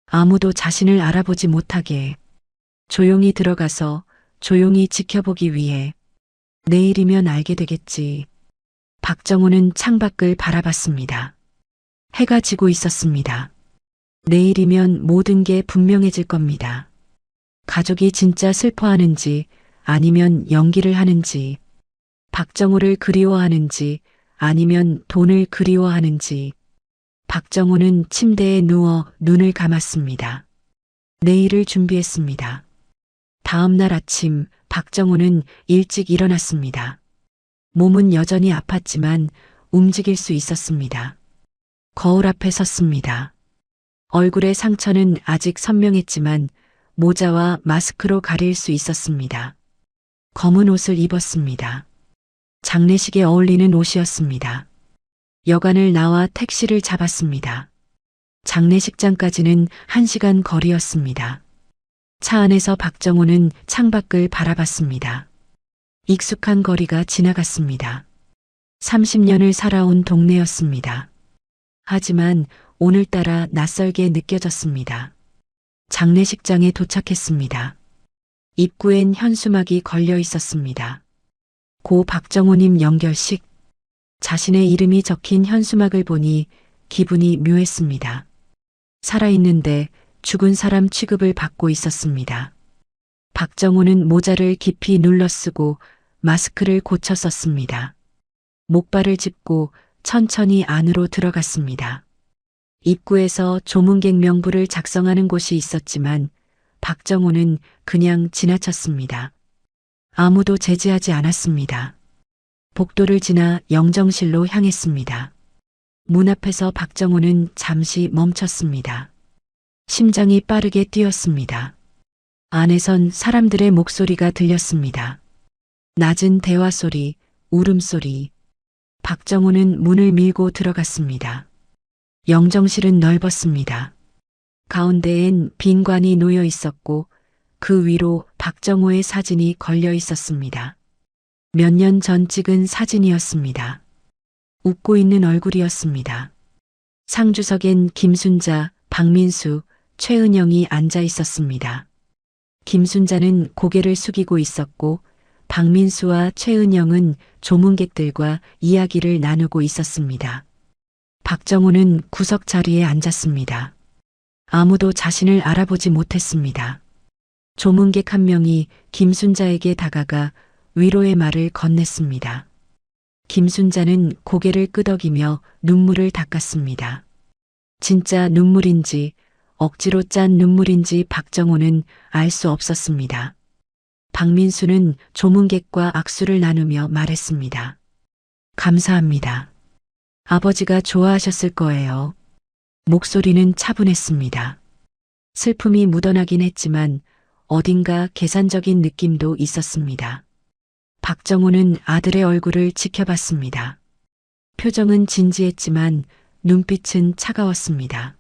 아무도 자신을 알아보지 못하게 조용히 들어가서 조용히 지켜보기 위해. 내일이면 알게 되겠지. 박정호는 창밖을 바라봤습니다. 해가 지고 있었습니다. 내일이면 모든 게 분명해질 겁니다. 가족이 진짜 슬퍼하는지 아니면 연기를 하는지, 박정호를 그리워하는지 아니면 돈을 그리워하는지. 박정호는 침대에 누워 눈을 감았습니다. 내일을 준비했습니다. 다음 날 아침 박정호는 일찍 일어났습니다. 몸은 여전히 아팠지만 움직일 수 있었습니다. 거울 앞에 섰습니다. 얼굴의 상처는 아직 선명했지만 모자와 마스크로 가릴 수 있었습니다. 검은 옷을 입었습니다. 장례식에 어울리는 옷이었습니다. 여관을 나와 택시를 잡았습니다. 장례식장까지는 1시간 거리였습니다. 차 안에서 박정호는 창밖을 바라봤습니다. 익숙한 거리가 지나갔습니다. 30년을 살아온 동네였습니다. 하지만 오늘따라 낯설게 느껴졌습니다. 장례식장에 도착했습니다. 입구엔 현수막이 걸려 있었습니다. 고 박정호님 연결식. 자신의 이름이 적힌 현수막을 보니 기분이 묘했습니다. 살아있는데 죽은 사람 취급을 받고 있었습니다. 박정호는 모자를 깊이 눌러 쓰고 마스크를 고쳐 썼습니다. 목발을 짚고 천천히 안으로 들어갔습니다. 입구에서 조문객 명부를 작성하는 곳이 있었지만 박정호는 그냥 지나쳤습니다. 아무도 제지하지 않았습니다. 복도를 지나 영정실로 향했습니다. 문 앞에서 박정호는 잠시 멈췄습니다. 심장이 빠르게 뛰었습니다. 안에선 사람들의 목소리가 들렸습니다. 낮은 대화 소리, 울음소리. 박정호는 문을 밀고 들어갔습니다. 영정실은 넓었습니다. 가운데엔 빈관이 놓여 있었고 그 위로 박정호의 사진이 걸려 있었습니다. 몇 년 전 찍은 사진이었습니다. 웃고 있는 얼굴이었습니다. 상주석엔 김순자, 박민수, 최은영이 앉아 있었습니다. 김순자는 고개를 숙이고 있었고 박민수와 최은영은 조문객들과 이야기를 나누고 있었습니다. 박정호는 구석 자리에 앉았습니다. 아무도 자신을 알아보지 못했습니다. 조문객 한 명이 김순자에게 다가가 위로의 말을 건넸습니다. 김순자는 고개를 끄덕이며 눈물을 닦았습니다. 진짜 눈물인지 억지로 짠 눈물인지 박정호는 알 수 없었습니다. 박민수는 조문객과 악수를 나누며 말했습니다. 감사합니다. 아버지가 좋아하셨을 거예요. 목소리는 차분했습니다. 슬픔이 묻어나긴 했지만 어딘가 계산적인 느낌도 있었습니다. 박정호는 아들의 얼굴을 지켜봤습니다. 표정은 진지했지만 눈빛은 차가웠습니다.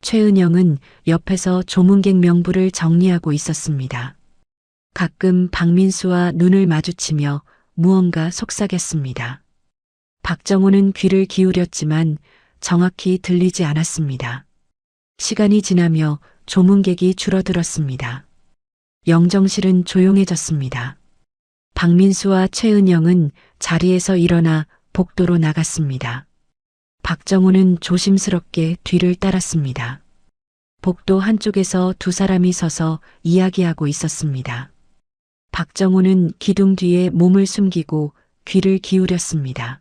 최은영은 옆에서 조문객 명부를 정리하고 있었습니다. 가끔 박민수와 눈을 마주치며 무언가 속삭였습니다. 박정호는 귀를 기울였지만 정확히 들리지 않았습니다. 시간이 지나며 조문객이 줄어들었습니다. 영정실은 조용해졌습니다. 박민수와 최은영은 자리에서 일어나 복도로 나갔습니다. 박정호는 조심스럽게 뒤를 따랐습니다. 복도 한쪽에서 두 사람이 서서 이야기하고 있었습니다. 박정호는 기둥 뒤에 몸을 숨기고 귀를 기울였습니다.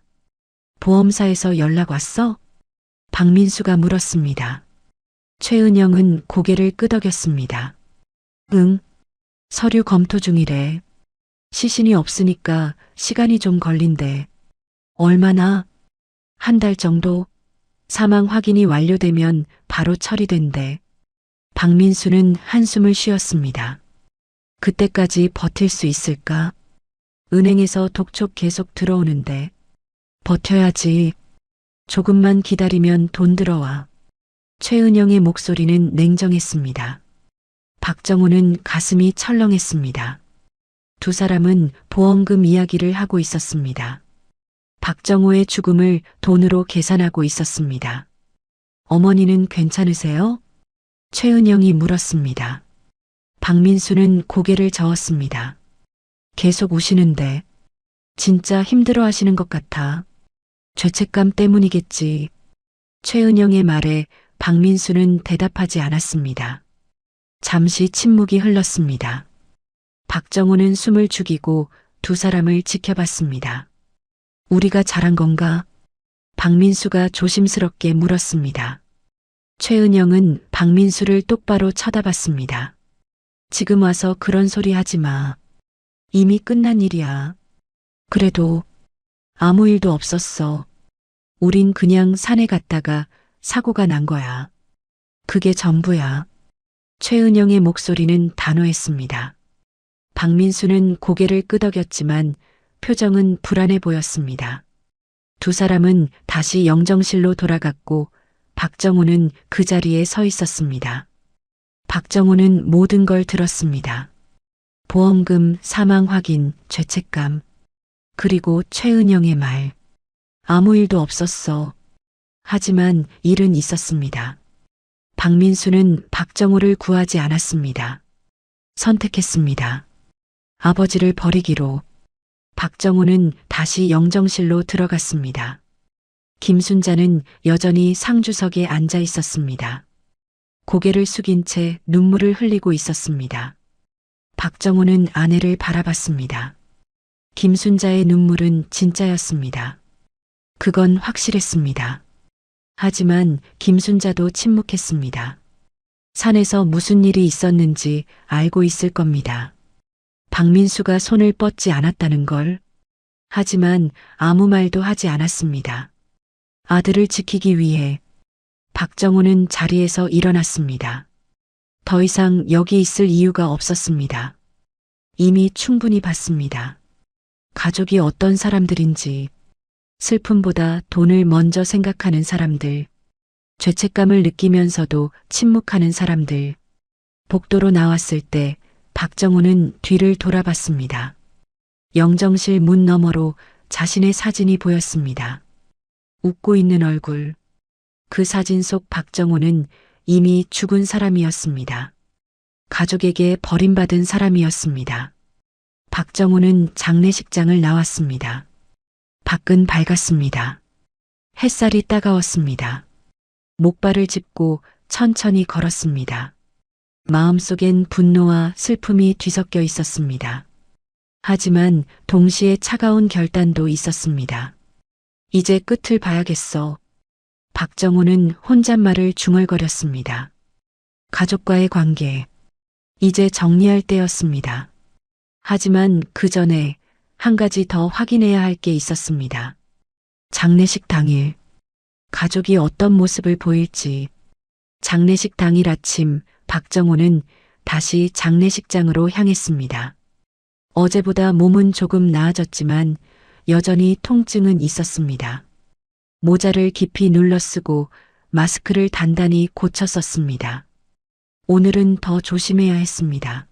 보험사에서 연락 왔어? 박민수가 물었습니다. 최은영은 고개를 끄덕였습니다. 응, 서류 검토 중이래. 시신이 없으니까 시간이 좀 걸린대. 얼마나? 한 달 정도? 사망 확인이 완료되면 바로 처리된대. 박민수는 한숨을 쉬었습니다. 그때까지 버틸 수 있을까? 은행에서 독촉 계속 들어오는데. 버텨야지. 조금만 기다리면 돈 들어와. 최은영의 목소리는 냉정했습니다. 박정호는 가슴이 철렁했습니다. 두 사람은 보험금 이야기를 하고 있었습니다. 박정호의 죽음을 돈으로 계산하고 있었습니다. 어머니는 괜찮으세요? 최은영이 물었습니다. 박민수는 고개를 저었습니다. 계속 우시는데 진짜 힘들어 하시는 것 같아. 죄책감 때문이겠지. 최은영의 말에 박민수는 대답하지 않았습니다. 잠시 침묵이 흘렀습니다. 박정호는 숨을 죽이고 두 사람을 지켜봤습니다. 우리가 잘한 건가? 박민수가 조심스럽게 물었습니다. 최은영은 박민수를 똑바로 쳐다봤습니다. 지금 와서 그런 소리 하지 마. 이미 끝난 일이야. 그래도 아무 일도 없었어. 우린 그냥 산에 갔다가 사고가 난 거야. 그게 전부야. 최은영의 목소리는 단호했습니다. 박민수는 고개를 끄덕였지만 표정은 불안해 보였습니다. 두 사람은 다시 영정실로 돌아갔고 박정호는 그 자리에 서 있었습니다. 박정호는 모든 걸 들었습니다. 보험금, 사망 확인, 죄책감, 그리고 최은영의 말. 아무 일도 없었어. 하지만 일은 있었습니다. 박민수는 박정호를 구하지 않았습니다. 선택했습니다. 아버지를 버리기로. 박정호는 다시 영정실로 들어갔습니다. 김순자는 여전히 상주석에 앉아 있었습니다. 고개를 숙인 채 눈물을 흘리고 있었습니다. 박정호는 아내를 바라봤습니다. 김순자의 눈물은 진짜였습니다. 그건 확실했습니다. 하지만 김순자도 침묵했습니다. 산에서 무슨 일이 있었는지 알고 있을 겁니다. 박민수가 손을 뻗지 않았다는 걸. 하지만 아무 말도 하지 않았습니다. 아들을 지키기 위해 박정호는 자리에서 일어났습니다. 더 이상 여기 있을 이유가 없었습니다. 이미 충분히 봤습니다. 가족이 어떤 사람들인지, 슬픔보다 돈을 먼저 생각하는 사람들, 죄책감을 느끼면서도 침묵하는 사람들. 복도로 나왔을 때 박정호는 뒤를 돌아봤습니다. 영정실 문 너머로 자신의 사진이 보였습니다. 웃고 있는 얼굴. 그 사진 속 박정호는 이미 죽은 사람이었습니다. 가족에게 버림받은 사람이었습니다. 박정호는 장례식장을 나왔습니다. 밖은 밝았습니다. 햇살이 따가웠습니다. 목발을 짚고 천천히 걸었습니다. 마음속엔 분노와 슬픔이 뒤섞여 있었습니다. 하지만 동시에 차가운 결단도 있었습니다. 이제 끝을 봐야겠어. 박정호는 혼잣말을 중얼거렸습니다. 가족과의 관계, 이제 정리할 때였습니다. 하지만 그 전에 한 가지 더 확인해야 할 게 있었습니다. 장례식 당일, 가족이 어떤 모습을 보일지. 장례식 당일 아침, 박정호는 다시 장례식장으로 향했습니다. 어제보다 몸은 조금 나아졌지만 여전히 통증은 있었습니다. 모자를 깊이 눌러 쓰고 마스크를 단단히 고쳐 썼습니다. 오늘은 더 조심해야 했습니다.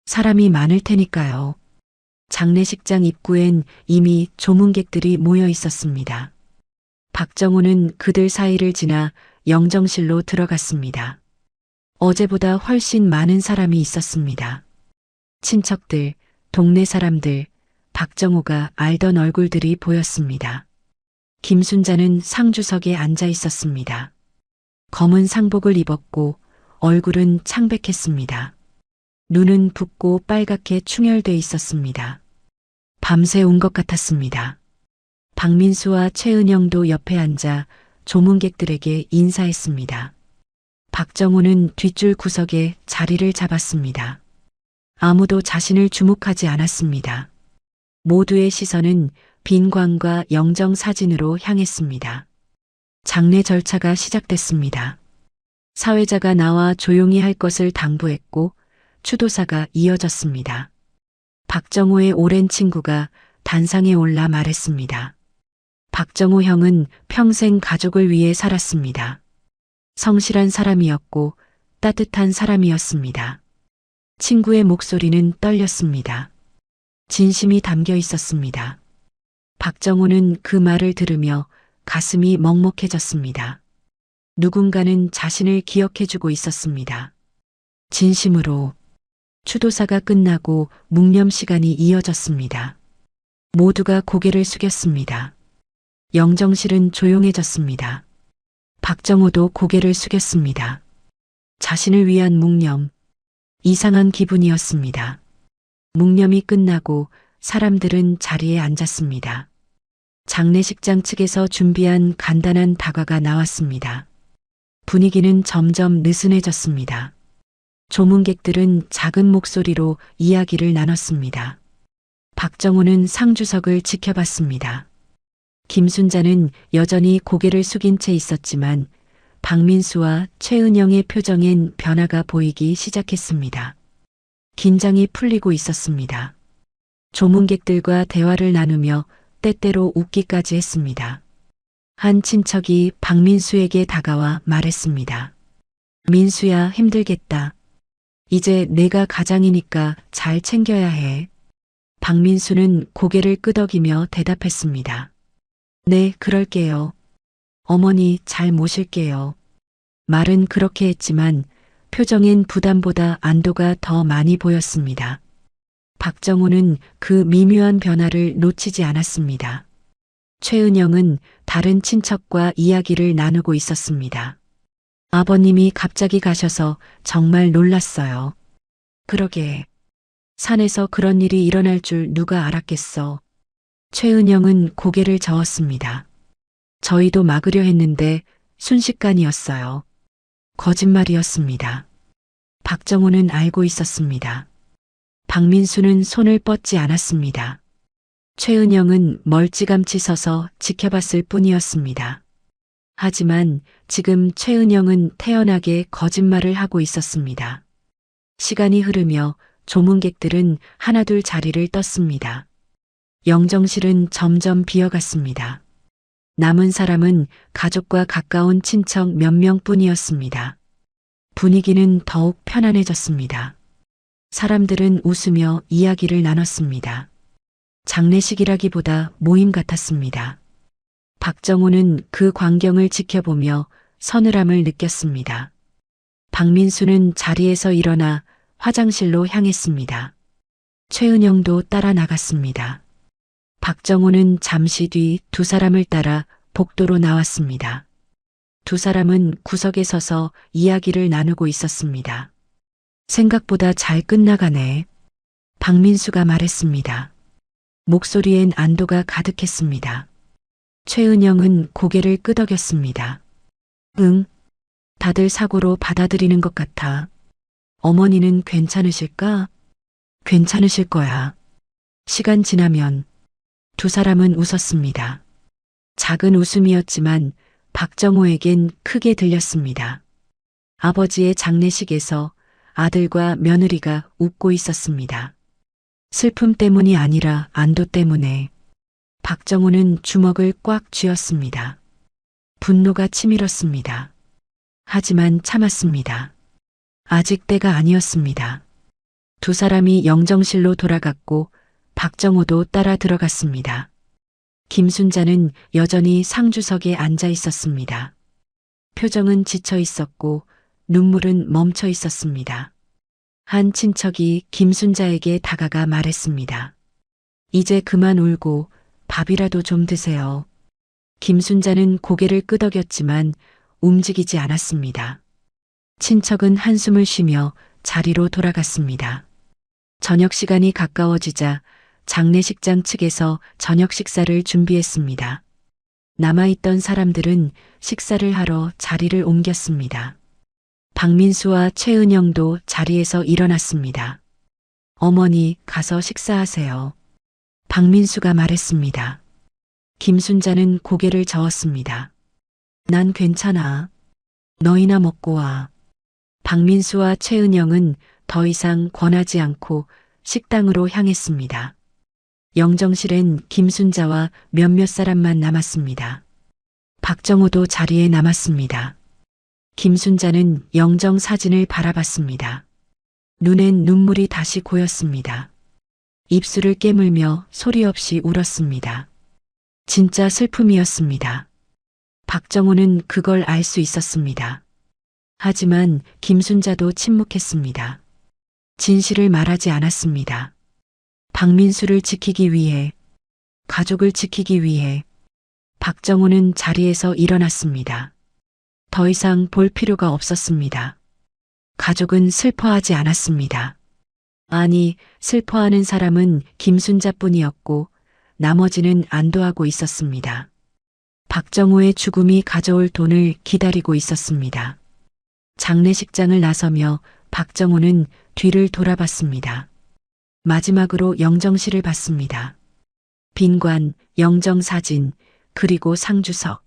사람이 많을 테니까요. 장례식장 입구엔 이미 조문객들이 모여 있었습니다. 박정호는 그들 사이를 지나 영정실로 들어갔습니다. 어제보다 훨씬 많은 사람이 있었습니다. 친척들, 동네 사람들, 박정호가 알던 얼굴들이 보였습니다. 김순자는 상주석에 앉아 있었습니다. 검은 상복을 입었고 얼굴은 창백했습니다. 눈은 붓고 빨갛게 충혈돼 있었습니다. 밤새 온 것 같았습니다. 박민수와 최은영도 옆에 앉아 조문객들에게 인사했습니다. 박정호는 뒷줄 구석에 자리를 잡았습니다. 아무도 자신을 주목하지 않았습니다. 모두의 시선은 빈관과 영정 사진으로 향했습니다. 장례 절차가 시작됐습니다. 사회자가 나와 조용히 할 것을 당부했고 추도사가 이어졌습니다. 박정호의 오랜 친구가 단상에 올라 말했습니다. 박정호 형은 평생 가족을 위해 살았습니다. 성실한 사람이었고 따뜻한 사람이었습니다. 친구의 목소리는 떨렸습니다. 진심이 담겨 있었습니다. 박정호는 그 말을 들으며 가슴이 먹먹해졌습니다. 누군가는 자신을 기억해주고 있었습니다. 진심으로. 추도사가 끝나고 묵념 시간이 이어졌습니다. 모두가 고개를 숙였습니다. 영정실은 조용해졌습니다. 박정호도 고개를 숙였습니다. 자신을 위한 묵념. 이상한 기분이었습니다. 묵념이 끝나고 사람들은 자리에 앉았습니다. 장례식장 측에서 준비한 간단한 다과가 나왔습니다. 분위기는 점점 느슨해졌습니다. 조문객들은 작은 목소리로 이야기를 나눴습니다. 박정호는 상주석을 지켜봤습니다. 김순자는 여전히 고개를 숙인 채 있었지만 박민수와 최은영의 표정엔 변화가 보이기 시작했습니다. 긴장이 풀리고 있었습니다. 조문객들과 대화를 나누며 때때로 웃기까지 했습니다. 한 친척이 박민수에게 다가와 말했습니다. 민수야, 힘들겠다. 이제 내가 가장이니까 잘 챙겨야 해. 박민수는 고개를 끄덕이며 대답했습니다. 네, 그럴게요. 어머니 잘 모실게요. 말은 그렇게 했지만 표정엔 부담보다 안도가 더 많이 보였습니다. 박정호는 그 미묘한 변화를 놓치지 않았습니다. 최은영은 다른 친척과 이야기를 나누고 있었습니다. 아버님이 갑자기 가셔서 정말 놀랐어요. 그러게. 산에서 그런 일이 일어날 줄 누가 알았겠어. 최은영은 고개를 저었습니다. 저희도 막으려 했는데 순식간이었어요. 거짓말이었습니다. 박정호는 알고 있었습니다. 박민수는 손을 뻗지 않았습니다. 최은영은 멀찌감치 서서 지켜봤을 뿐이었습니다. 하지만 지금 최은영은 태연하게 거짓말을 하고 있었습니다. 시간이 흐르며 조문객들은 하나둘 자리를 떴습니다. 영정실은 점점 비어갔습니다. 남은 사람은 가족과 가까운 친척 몇 명뿐이었습니다. 분위기는 더욱 편안해졌습니다. 사람들은 웃으며 이야기를 나눴습니다. 장례식이라기보다 모임 같았습니다. 박정호는 그 광경을 지켜보며 서늘함을 느꼈습니다. 박민수는 자리에서 일어나 화장실로 향했습니다. 최은영도 따라 나갔습니다. 박정호는 잠시 뒤 두 사람을 따라 복도로 나왔습니다. 두 사람은 구석에 서서 이야기를 나누고 있었습니다. 생각보다 잘 끝나가네. 박민수가 말했습니다. 목소리엔 안도가 가득했습니다. 최은영은 고개를 끄덕였습니다. 응, 다들 사고로 받아들이는 것 같아. 어머니는 괜찮으실까? 괜찮으실 거야. 시간 지나면. 두 사람은 웃었습니다. 작은 웃음이었지만 박정호에겐 크게 들렸습니다. 아버지의 장례식에서 아들과 며느리가 웃고 있었습니다. 슬픔 때문이 아니라 안도 때문에. 박정호는 주먹을 꽉 쥐었습니다. 분노가 치밀었습니다. 하지만 참았습니다. 아직 때가 아니었습니다. 두 사람이 영정실로 돌아갔고 박정호도 따라 들어갔습니다. 김순자는 여전히 상주석에 앉아 있었습니다. 표정은 지쳐 있었고 눈물은 멈춰 있었습니다. 한 친척이 김순자에게 다가가 말했습니다. 이제 그만 울고 밥이라도 좀 드세요. 김순자는 고개를 끄덕였지만 움직이지 않았습니다. 친척은 한숨을 쉬며 자리로 돌아갔습니다. 저녁 시간이 가까워지자 장례식장 측에서 저녁 식사를 준비했습니다. 남아있던 사람들은 식사를 하러 자리를 옮겼습니다. 박민수와 최은영도 자리에서 일어났습니다. 어머니, 가서 식사하세요. 박민수가 말했습니다. 김순자는 고개를 저었습니다. 난 괜찮아. 너희나 먹고 와. 박민수와 최은영은 더 이상 권하지 않고 식당으로 향했습니다. 영정실엔 김순자와 몇몇 사람만 남았습니다. 박정호도 자리에 남았습니다. 김순자는 영정 사진을 바라봤습니다. 눈엔 눈물이 다시 고였습니다. 입술을 깨물며 소리 없이 울었습니다. 진짜 슬픔이었습니다. 박정호는 그걸 알 수 있었습니다. 하지만 김순자도 침묵했습니다. 진실을 말하지 않았습니다. 박민수를 지키기 위해, 가족을 지키기 위해 박정호는 자리에서 일어났습니다. 더 이상 볼 필요가 없었습니다. 가족은 슬퍼하지 않았습니다. 아니, 슬퍼하는 사람은 김순자뿐이었고 나머지는 안도하고 있었습니다. 박정호의 죽음이 가져올 돈을 기다리고 있었습니다. 장례식장을 나서며 박정호는 뒤를 돌아봤습니다. 마지막으로 영정실을 봤습니다. 빈관, 영정사진, 그리고 상주석.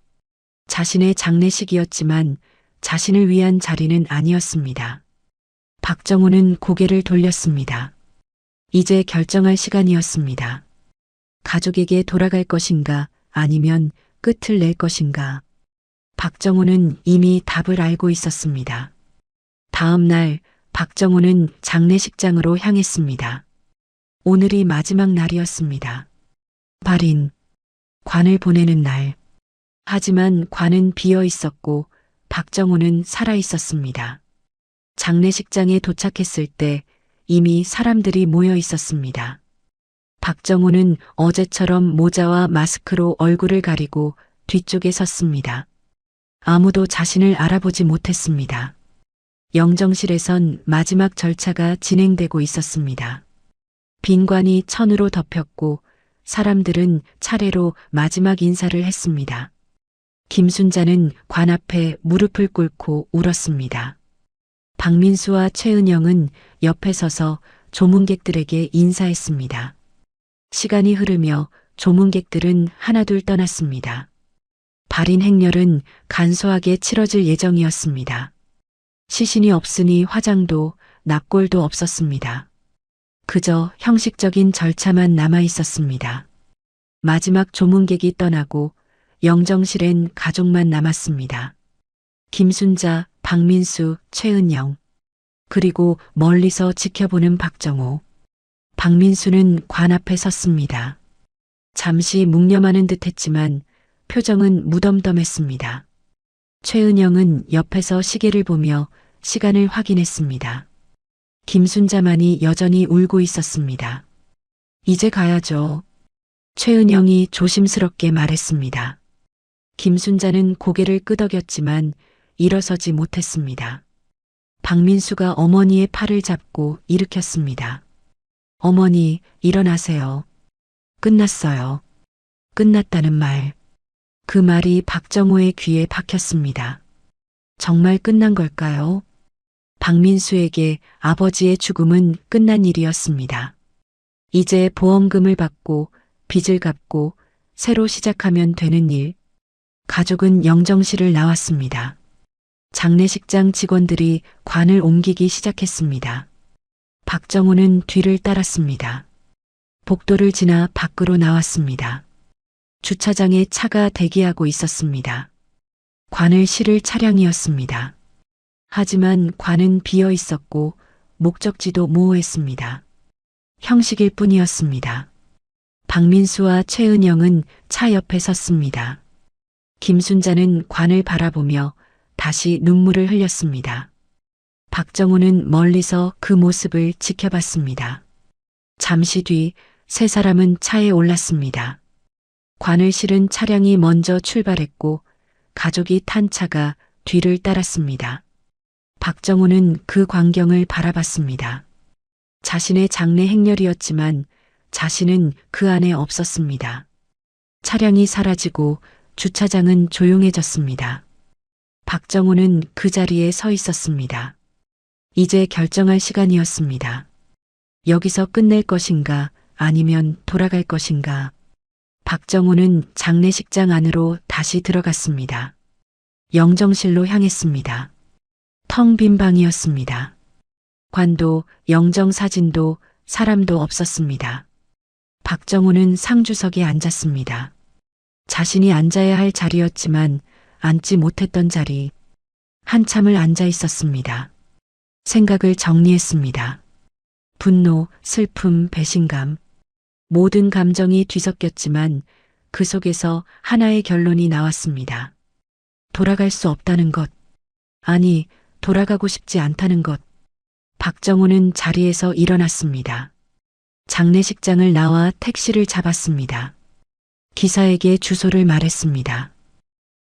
자신의 장례식이었지만 자신을 위한 자리는 아니었습니다. 박정호는 고개를 돌렸습니다. 이제 결정할 시간이었습니다. 가족에게 돌아갈 것인가 아니면 끝을 낼 것인가. 박정호는 이미 답을 알고 있었습니다. 다음 날 박정호는 장례식장으로 향했습니다. 오늘이 마지막 날이었습니다. 발인, 관을 보내는 날. 하지만 관은 비어 있었고 박정호는 살아 있었습니다. 장례식장에 도착했을 때 이미 사람들이 모여 있었습니다. 박정호는 어제처럼 모자와 마스크로 얼굴을 가리고 뒤쪽에 섰습니다. 아무도 자신을 알아보지 못했습니다. 영정실에선 마지막 절차가 진행되고 있었습니다. 빈관이 천으로 덮였고 사람들은 차례로 마지막 인사를 했습니다. 김순자는 관 앞에 무릎을 꿇고 울었습니다. 박민수와 최은영은 옆에 서서 조문객들에게 인사했습니다. 시간이 흐르며 조문객들은 하나둘 떠났습니다. 발인 행렬은 간소하게 치러질 예정이었습니다. 시신이 없으니 화장도 납골도 없었습니다. 그저 형식적인 절차만 남아 있었습니다. 마지막 조문객이 떠나고 영정실엔 가족만 남았습니다. 김순자, 박민수, 최은영, 그리고 멀리서 지켜보는 박정호. 박민수는 관 앞에 섰습니다. 잠시 묵념하는 듯 했지만 표정은 무덤덤했습니다. 최은영은 옆에서 시계를 보며 시간을 확인했습니다. 김순자만이 여전히 울고 있었습니다. 이제 가야죠. 최은영이 조심스럽게 말했습니다. 김순자는 고개를 끄덕였지만 일어서지 못했습니다. 박민수가 어머니의 팔을 잡고 일으켰습니다. 어머니, 일어나세요. 끝났어요. 끝났다는 말. 그 말이 박정호의 귀에 박혔습니다. 정말 끝난 걸까요? 박민수에게 아버지의 죽음은 끝난 일이었습니다. 이제 보험금을 받고 빚을 갚고 새로 시작하면 되는 일. 가족은 영정실을 나왔습니다. 장례식장 직원들이 관을 옮기기 시작했습니다. 박정호는 뒤를 따랐습니다. 복도를 지나 밖으로 나왔습니다. 주차장에 차가 대기하고 있었습니다. 관을 실을 차량이었습니다. 하지만 관은 비어 있었고 목적지도 모호했습니다. 형식일 뿐이었습니다. 박민수와 최은영은 차 옆에 섰습니다. 김순자는 관을 바라보며 다시 눈물을 흘렸습니다. 박정호는 멀리서 그 모습을 지켜봤습니다. 잠시 뒤 세 사람은 차에 올랐습니다. 관을 실은 차량이 먼저 출발했고 가족이 탄 차가 뒤를 따랐습니다. 박정호는 그 광경을 바라봤습니다. 자신의 장례 행렬이었지만 자신은 그 안에 없었습니다. 차량이 사라지고 주차장은 조용해졌습니다. 박정호는 그 자리에 서 있었습니다. 이제 결정할 시간이었습니다. 여기서 끝낼 것인가 아니면 돌아갈 것인가. 박정호는 장례식장 안으로 다시 들어갔습니다. 영정실로 향했습니다. 텅 빈 방이었습니다. 관도, 영정사진도, 사람도 없었습니다. 박정호는 상주석에 앉았습니다. 자신이 앉아야 할 자리였지만 앉지 못했던 자리. 한참을 앉아 있었습니다. 생각을 정리했습니다. 분노, 슬픔, 배신감. 모든 감정이 뒤섞였지만 그 속에서 하나의 결론이 나왔습니다. 돌아갈 수 없다는 것. 아니, 돌아가고 싶지 않다는 것. 박정호는 자리에서 일어났습니다. 장례식장을 나와 택시를 잡았습니다. 기사에게 주소를 말했습니다.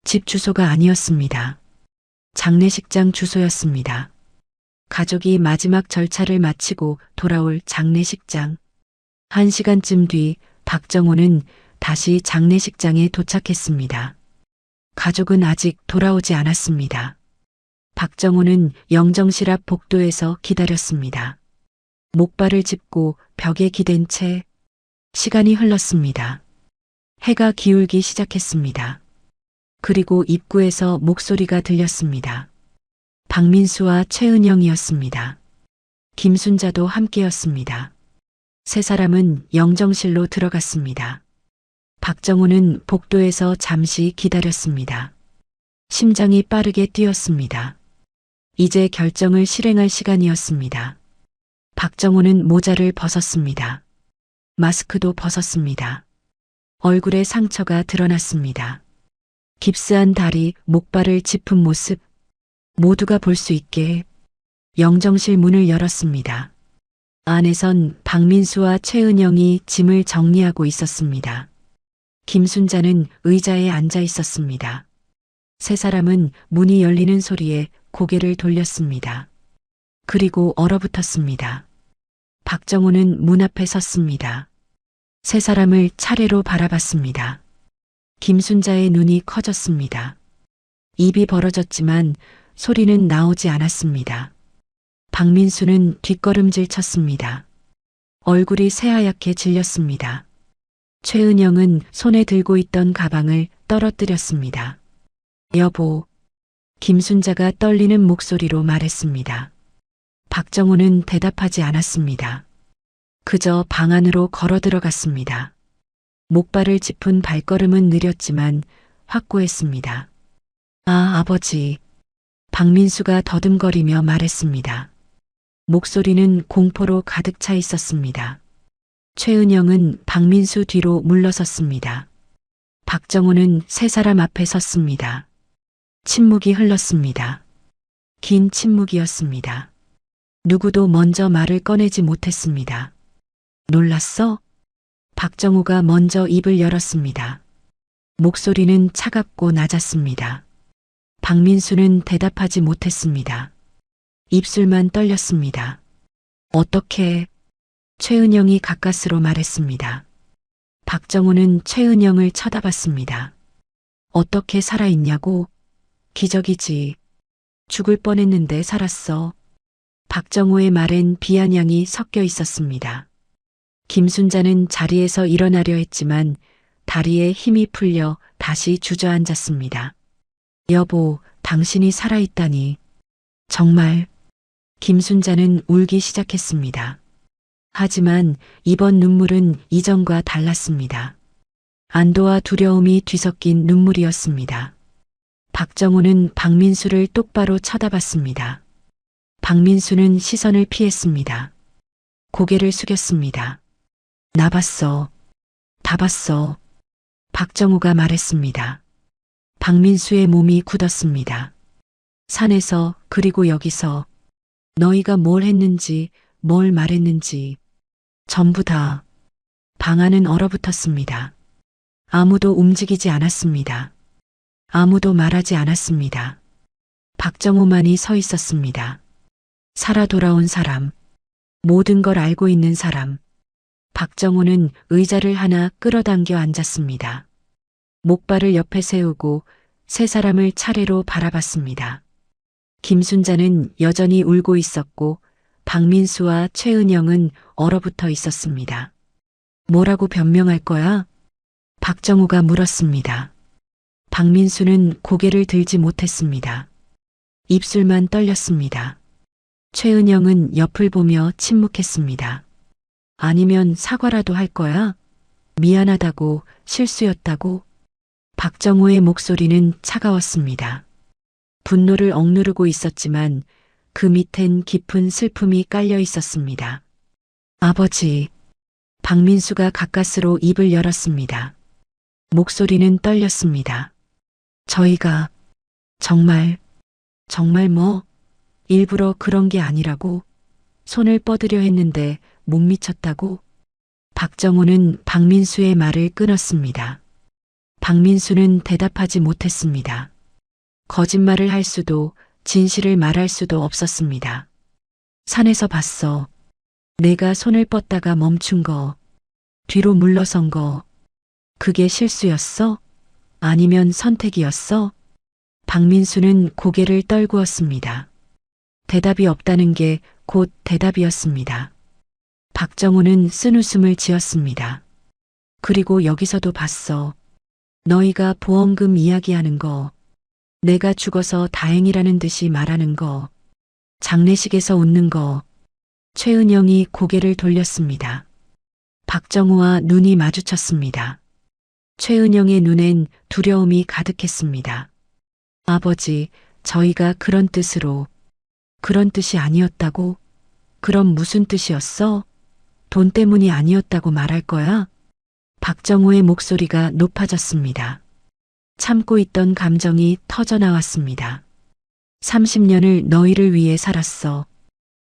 집 주소가 아니었습니다. 장례식장 주소였습니다. 가족이 마지막 절차를 마치고 돌아올 장례식장. 1시간쯤 뒤 박정호는 다시 장례식장에 도착했습니다. 가족은 아직 돌아오지 않았습니다. 박정호는 영정실 앞 복도에서 기다렸습니다. 목발을 짚고 벽에 기댄 채 시간이 흘렀습니다. 해가 기울기 시작했습니다. 그리고 입구에서 목소리가 들렸습니다. 박민수와 최은영이었습니다. 김순자도 함께였습니다. 세 사람은 영정실로 들어갔습니다. 박정호는 복도에서 잠시 기다렸습니다. 심장이 빠르게 뛰었습니다. 이제 결정을 실행할 시간이었습니다. 박정호는 모자를 벗었습니다. 마스크도 벗었습니다. 얼굴에 상처가 드러났습니다. 깁스한 다리, 목발을 짚은 모습, 모두가 볼 수 있게 영정실 문을 열었습니다. 안에선 박민수와 최은영이 짐을 정리하고 있었습니다. 김순자는 의자에 앉아 있었습니다. 세 사람은 문이 열리는 소리에 고개를 돌렸습니다. 그리고 얼어붙었습니다. 박정호는 문 앞에 섰습니다. 세 사람을 차례로 바라봤습니다. 김순자의 눈이 커졌습니다. 입이 벌어졌지만 소리는 나오지 않았습니다. 박민수는 뒷걸음질 쳤습니다. 얼굴이 새하얗게 질렸습니다. 최은영은 손에 들고 있던 가방을 떨어뜨렸습니다. 여보, 김순자가 떨리는 목소리로 말했습니다. 박정호는 대답하지 않았습니다. 그저 방 안으로 걸어 들어갔습니다. 목발을 짚은 발걸음은 느렸지만 확고했습니다. 아, 아버지. 박민수가 더듬거리며 말했습니다. 목소리는 공포로 가득 차 있었습니다. 최은영은 박민수 뒤로 물러섰습니다. 박정호는 세 사람 앞에 섰습니다. 침묵이 흘렀습니다. 긴 침묵이었습니다. 누구도 먼저 말을 꺼내지 못했습니다. 놀랐어? 박정호가 먼저 입을 열었습니다. 목소리는 차갑고 낮았습니다. 박민수는 대답하지 못했습니다. 입술만 떨렸습니다. 어떻게? 최은영이 가까스로 말했습니다. 박정호는 최은영을 쳐다봤습니다. 어떻게 살아있냐고? 기적이지. 죽을 뻔했는데 살았어. 박정호의 말엔 비아냥이 섞여 있었습니다. 김순자는 자리에서 일어나려 했지만 다리에 힘이 풀려 다시 주저앉았습니다. 여보, 당신이 살아있다니. 정말. 김순자는 울기 시작했습니다. 하지만 이번 눈물은 이전과 달랐습니다. 안도와 두려움이 뒤섞인 눈물이었습니다. 박정호는 박민수를 똑바로 쳐다봤습니다. 박민수는 시선을 피했습니다. 고개를 숙였습니다. 나 봤어. 다 봤어. 박정호가 말했습니다. 박민수의 몸이 굳었습니다. 산에서 그리고 여기서 너희가 뭘 했는지 뭘 말했는지 전부 다. 방 안은 얼어붙었습니다. 아무도 움직이지 않았습니다. 아무도 말하지 않았습니다. 박정호만이 서 있었습니다. 살아 돌아온 사람, 모든 걸 알고 있는 사람, 박정호는 의자를 하나 끌어당겨 앉았습니다. 목발을 옆에 세우고 세 사람을 차례로 바라봤습니다. 김순자는 여전히 울고 있었고 박민수와 최은영은 얼어붙어 있었습니다. 뭐라고 변명할 거야? 박정호가 물었습니다. 박민수는 고개를 들지 못했습니다. 입술만 떨렸습니다. 최은영은 옆을 보며 침묵했습니다. 아니면 사과라도 할 거야? 미안하다고, 실수였다고? 박정호의 목소리는 차가웠습니다. 분노를 억누르고 있었지만 그 밑엔 깊은 슬픔이 깔려 있었습니다. 아버지, 박민수가 가까스로 입을 열었습니다. 목소리는 떨렸습니다. 저희가 정말 뭐 일부러 그런 게 아니라고 손을 뻗으려 했는데 못 미쳤다고. 박정호는 박민수의 말을 끊었습니다. 박민수는 대답하지 못했습니다. 거짓말을 할 수도 진실을 말할 수도 없었습니다. 산에서 봤어. 내가 손을 뻗다가 멈춘 거, 뒤로 물러선 거, 그게 실수였어? 아니면 선택이었어? 박민수는 고개를 떨구었습니다. 대답이 없다는 게 곧 대답이었습니다. 박정호는 쓴웃음을 지었습니다. 그리고 여기서도 봤어. 너희가 보험금 이야기하는 거, 내가 죽어서 다행이라는 듯이 말하는 거, 장례식에서 웃는 거. 최은영이 고개를 돌렸습니다. 박정호와 눈이 마주쳤습니다. 최은영의 눈엔 두려움이 가득했습니다. 아버지, 저희가 그런 뜻으로, 그런 뜻이 아니었다고? 그럼 무슨 뜻이었어? 돈 때문이 아니었다고 말할 거야? 박정호의 목소리가 높아졌습니다. 참고 있던 감정이 터져나왔습니다. 30년을 너희를 위해 살았어.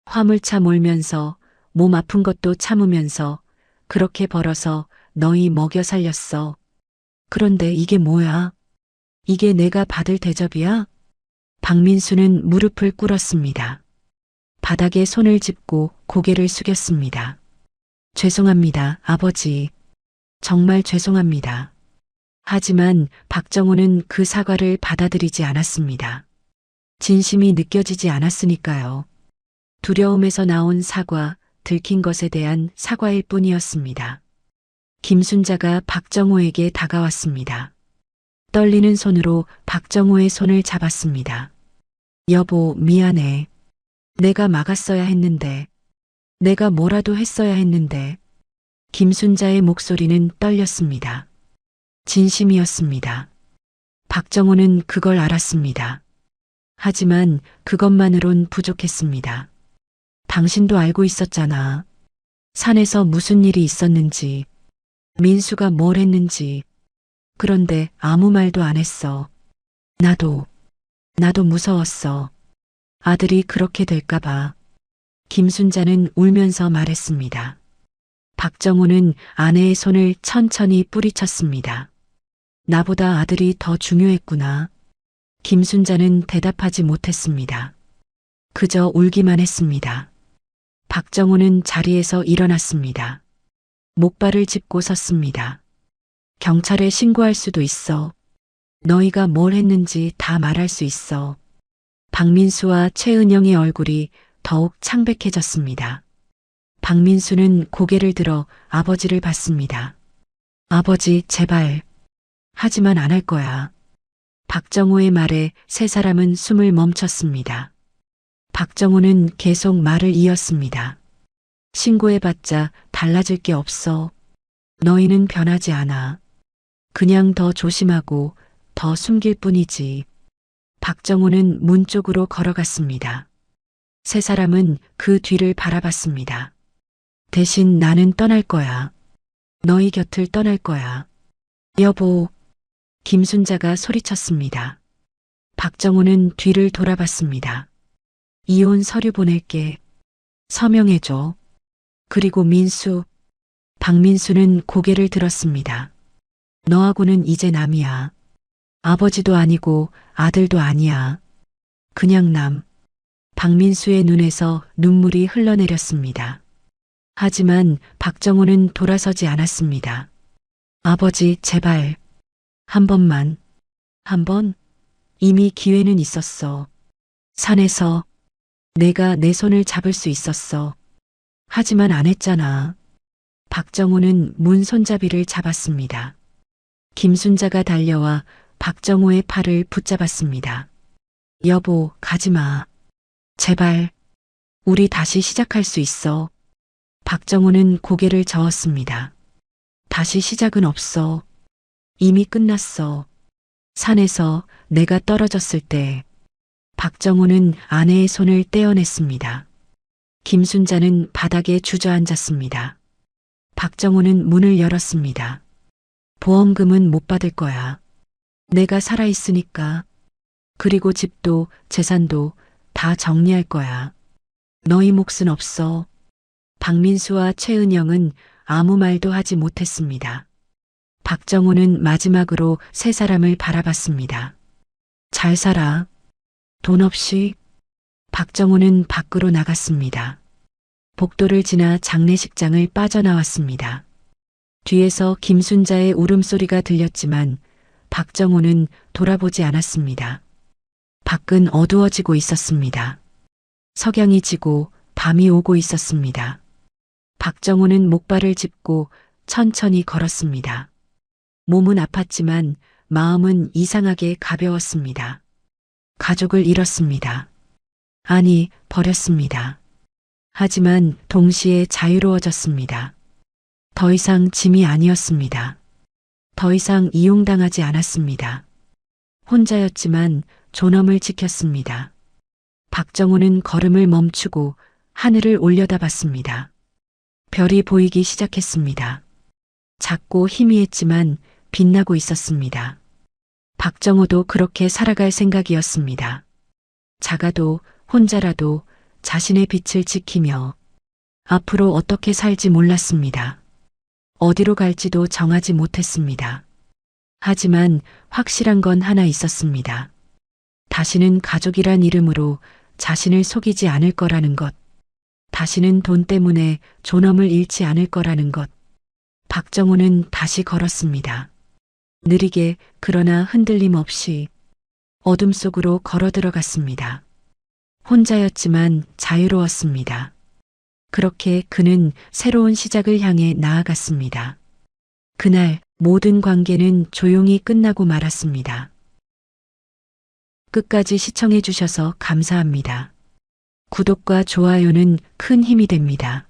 화물차 몰면서 몸 아픈 것도 참으면서 그렇게 벌어서 너희 먹여 살렸어. 그런데 이게 뭐야? 이게 내가 받을 대접이야? 박민수는 무릎을 꿇었습니다. 바닥에 손을 짚고 고개를 숙였습니다. 죄송합니다, 아버지. 정말 죄송합니다. 하지만 박정호는 그 사과를 받아들이지 않았습니다. 진심이 느껴지지 않았으니까요. 두려움에서 나온 사과, 들킨 것에 대한 사과일 뿐이었습니다. 김순자가 박정호에게 다가왔습니다. 떨리는 손으로 박정호의 손을 잡았습니다. 여보, 미안해. 내가 막았어야 했는데. 내가 뭐라도 했어야 했는데. 김순자의 목소리는 떨렸습니다. 진심이었습니다. 박정호는 그걸 알았습니다. 하지만 그것만으론 부족했습니다. 당신도 알고 있었잖아. 산에서 무슨 일이 있었는지, 민수가 뭘 했는지. 그런데 아무 말도 안 했어. 나도 무서웠어. 아들이 그렇게 될까봐. 김순자는 울면서 말했습니다. 박정호는 아내의 손을 천천히 뿌리쳤습니다. 나보다 아들이 더 중요했구나. 김순자는 대답하지 못했습니다. 그저 울기만 했습니다. 박정호는 자리에서 일어났습니다. 목발을 짚고 섰습니다. 경찰에 신고할 수도 있어. 너희가 뭘 했는지 다 말할 수 있어. 박민수와 최은영의 얼굴이 더욱 창백해졌습니다. 박민수는 고개를 들어 아버지를 봤습니다. 아버지, 제발. 하지만 안 할 거야. 박정호의 말에 세 사람은 숨을 멈췄습니다. 박정호는 계속 말을 이었습니다. 신고해봤자 달라질 게 없어. 너희는 변하지 않아. 그냥 더 조심하고 더 숨길 뿐이지. 박정호는 문 쪽으로 걸어갔습니다. 세 사람은 그 뒤를 바라봤습니다. 대신 나는 떠날 거야. 너희 곁을 떠날 거야. 여보. 김순자가 소리쳤습니다. 박정호는 뒤를 돌아봤습니다. 이혼 서류 보낼게. 서명해줘. 그리고 민수. 박민수는 고개를 들었습니다. 너하고는 이제 남이야. 아버지도 아니고 아들도 아니야. 그냥 남. 박민수의 눈에서 눈물이 흘러내렸습니다. 하지만 박정호는 돌아서지 않았습니다. 아버지, 제발. 한 번만. 한 번? 이미 기회는 있었어. 산에서 내가 내 손을 잡을 수 있었어. 하지만 안 했잖아. 박정호는 문 손잡이를 잡았습니다. 김순자가 달려와 박정호의 팔을 붙잡았습니다. 여보, 가지 마. 제발. 우리 다시 시작할 수 있어. 박정호는 고개를 저었습니다. 다시 시작은 없어. 이미 끝났어. 산에서 내가 떨어졌을 때 박정호는 아내의 손을 떼어냈습니다. 김순자는 바닥에 주저앉았습니다. 박정호는 문을 열었습니다. 보험금은 못 받을 거야. 내가 살아있으니까. 그리고 집도 재산도 다 정리할 거야. 너희 몫은 없어. 박민수와 최은영은 아무 말도 하지 못했습니다. 박정호는 마지막으로 세 사람을 바라봤습니다. 잘 살아. 돈 없이. 박정호는 밖으로 나갔습니다. 복도를 지나 장례식장을 빠져나왔습니다. 뒤에서 김순자의 울음소리가 들렸지만 박정호는 돌아보지 않았습니다. 밖은 어두워지고 있었습니다. 석양이 지고 밤이 오고 있었습니다. 박정호는 목발을 짚고 천천히 걸었습니다. 몸은 아팠지만 마음은 이상하게 가벼웠습니다. 가족을 잃었습니다. 아니, 버렸습니다. 하지만 동시에 자유로워졌습니다. 더 이상 짐이 아니었습니다. 더 이상 이용당하지 않았습니다. 혼자였지만 존엄을 지켰습니다. 박정호는 걸음을 멈추고 하늘을 올려다봤습니다. 별이 보이기 시작했습니다. 작고 희미했지만 빛나고 있었습니다. 박정호도 그렇게 살아갈 생각이었습니다. 작아도 혼자라도 자신의 빛을 지키며 앞으로 어떻게 살지 몰랐습니다. 어디로 갈지도 정하지 못했습니다. 하지만 확실한 건 하나 있었습니다. 다시는 가족이란 이름으로 자신을 속이지 않을 거라는 것. 다시는 돈 때문에 존엄을 잃지 않을 거라는 것. 박정호는 다시 걸었습니다. 느리게 그러나 흔들림 없이 어둠 속으로 걸어 들어갔습니다. 혼자였지만 자유로웠습니다. 그렇게 그는 새로운 시작을 향해 나아갔습니다. 그날 모든 관계는 조용히 끝나고 말았습니다. 끝까지 시청해 주셔서 감사합니다. 구독과 좋아요는 큰 힘이 됩니다.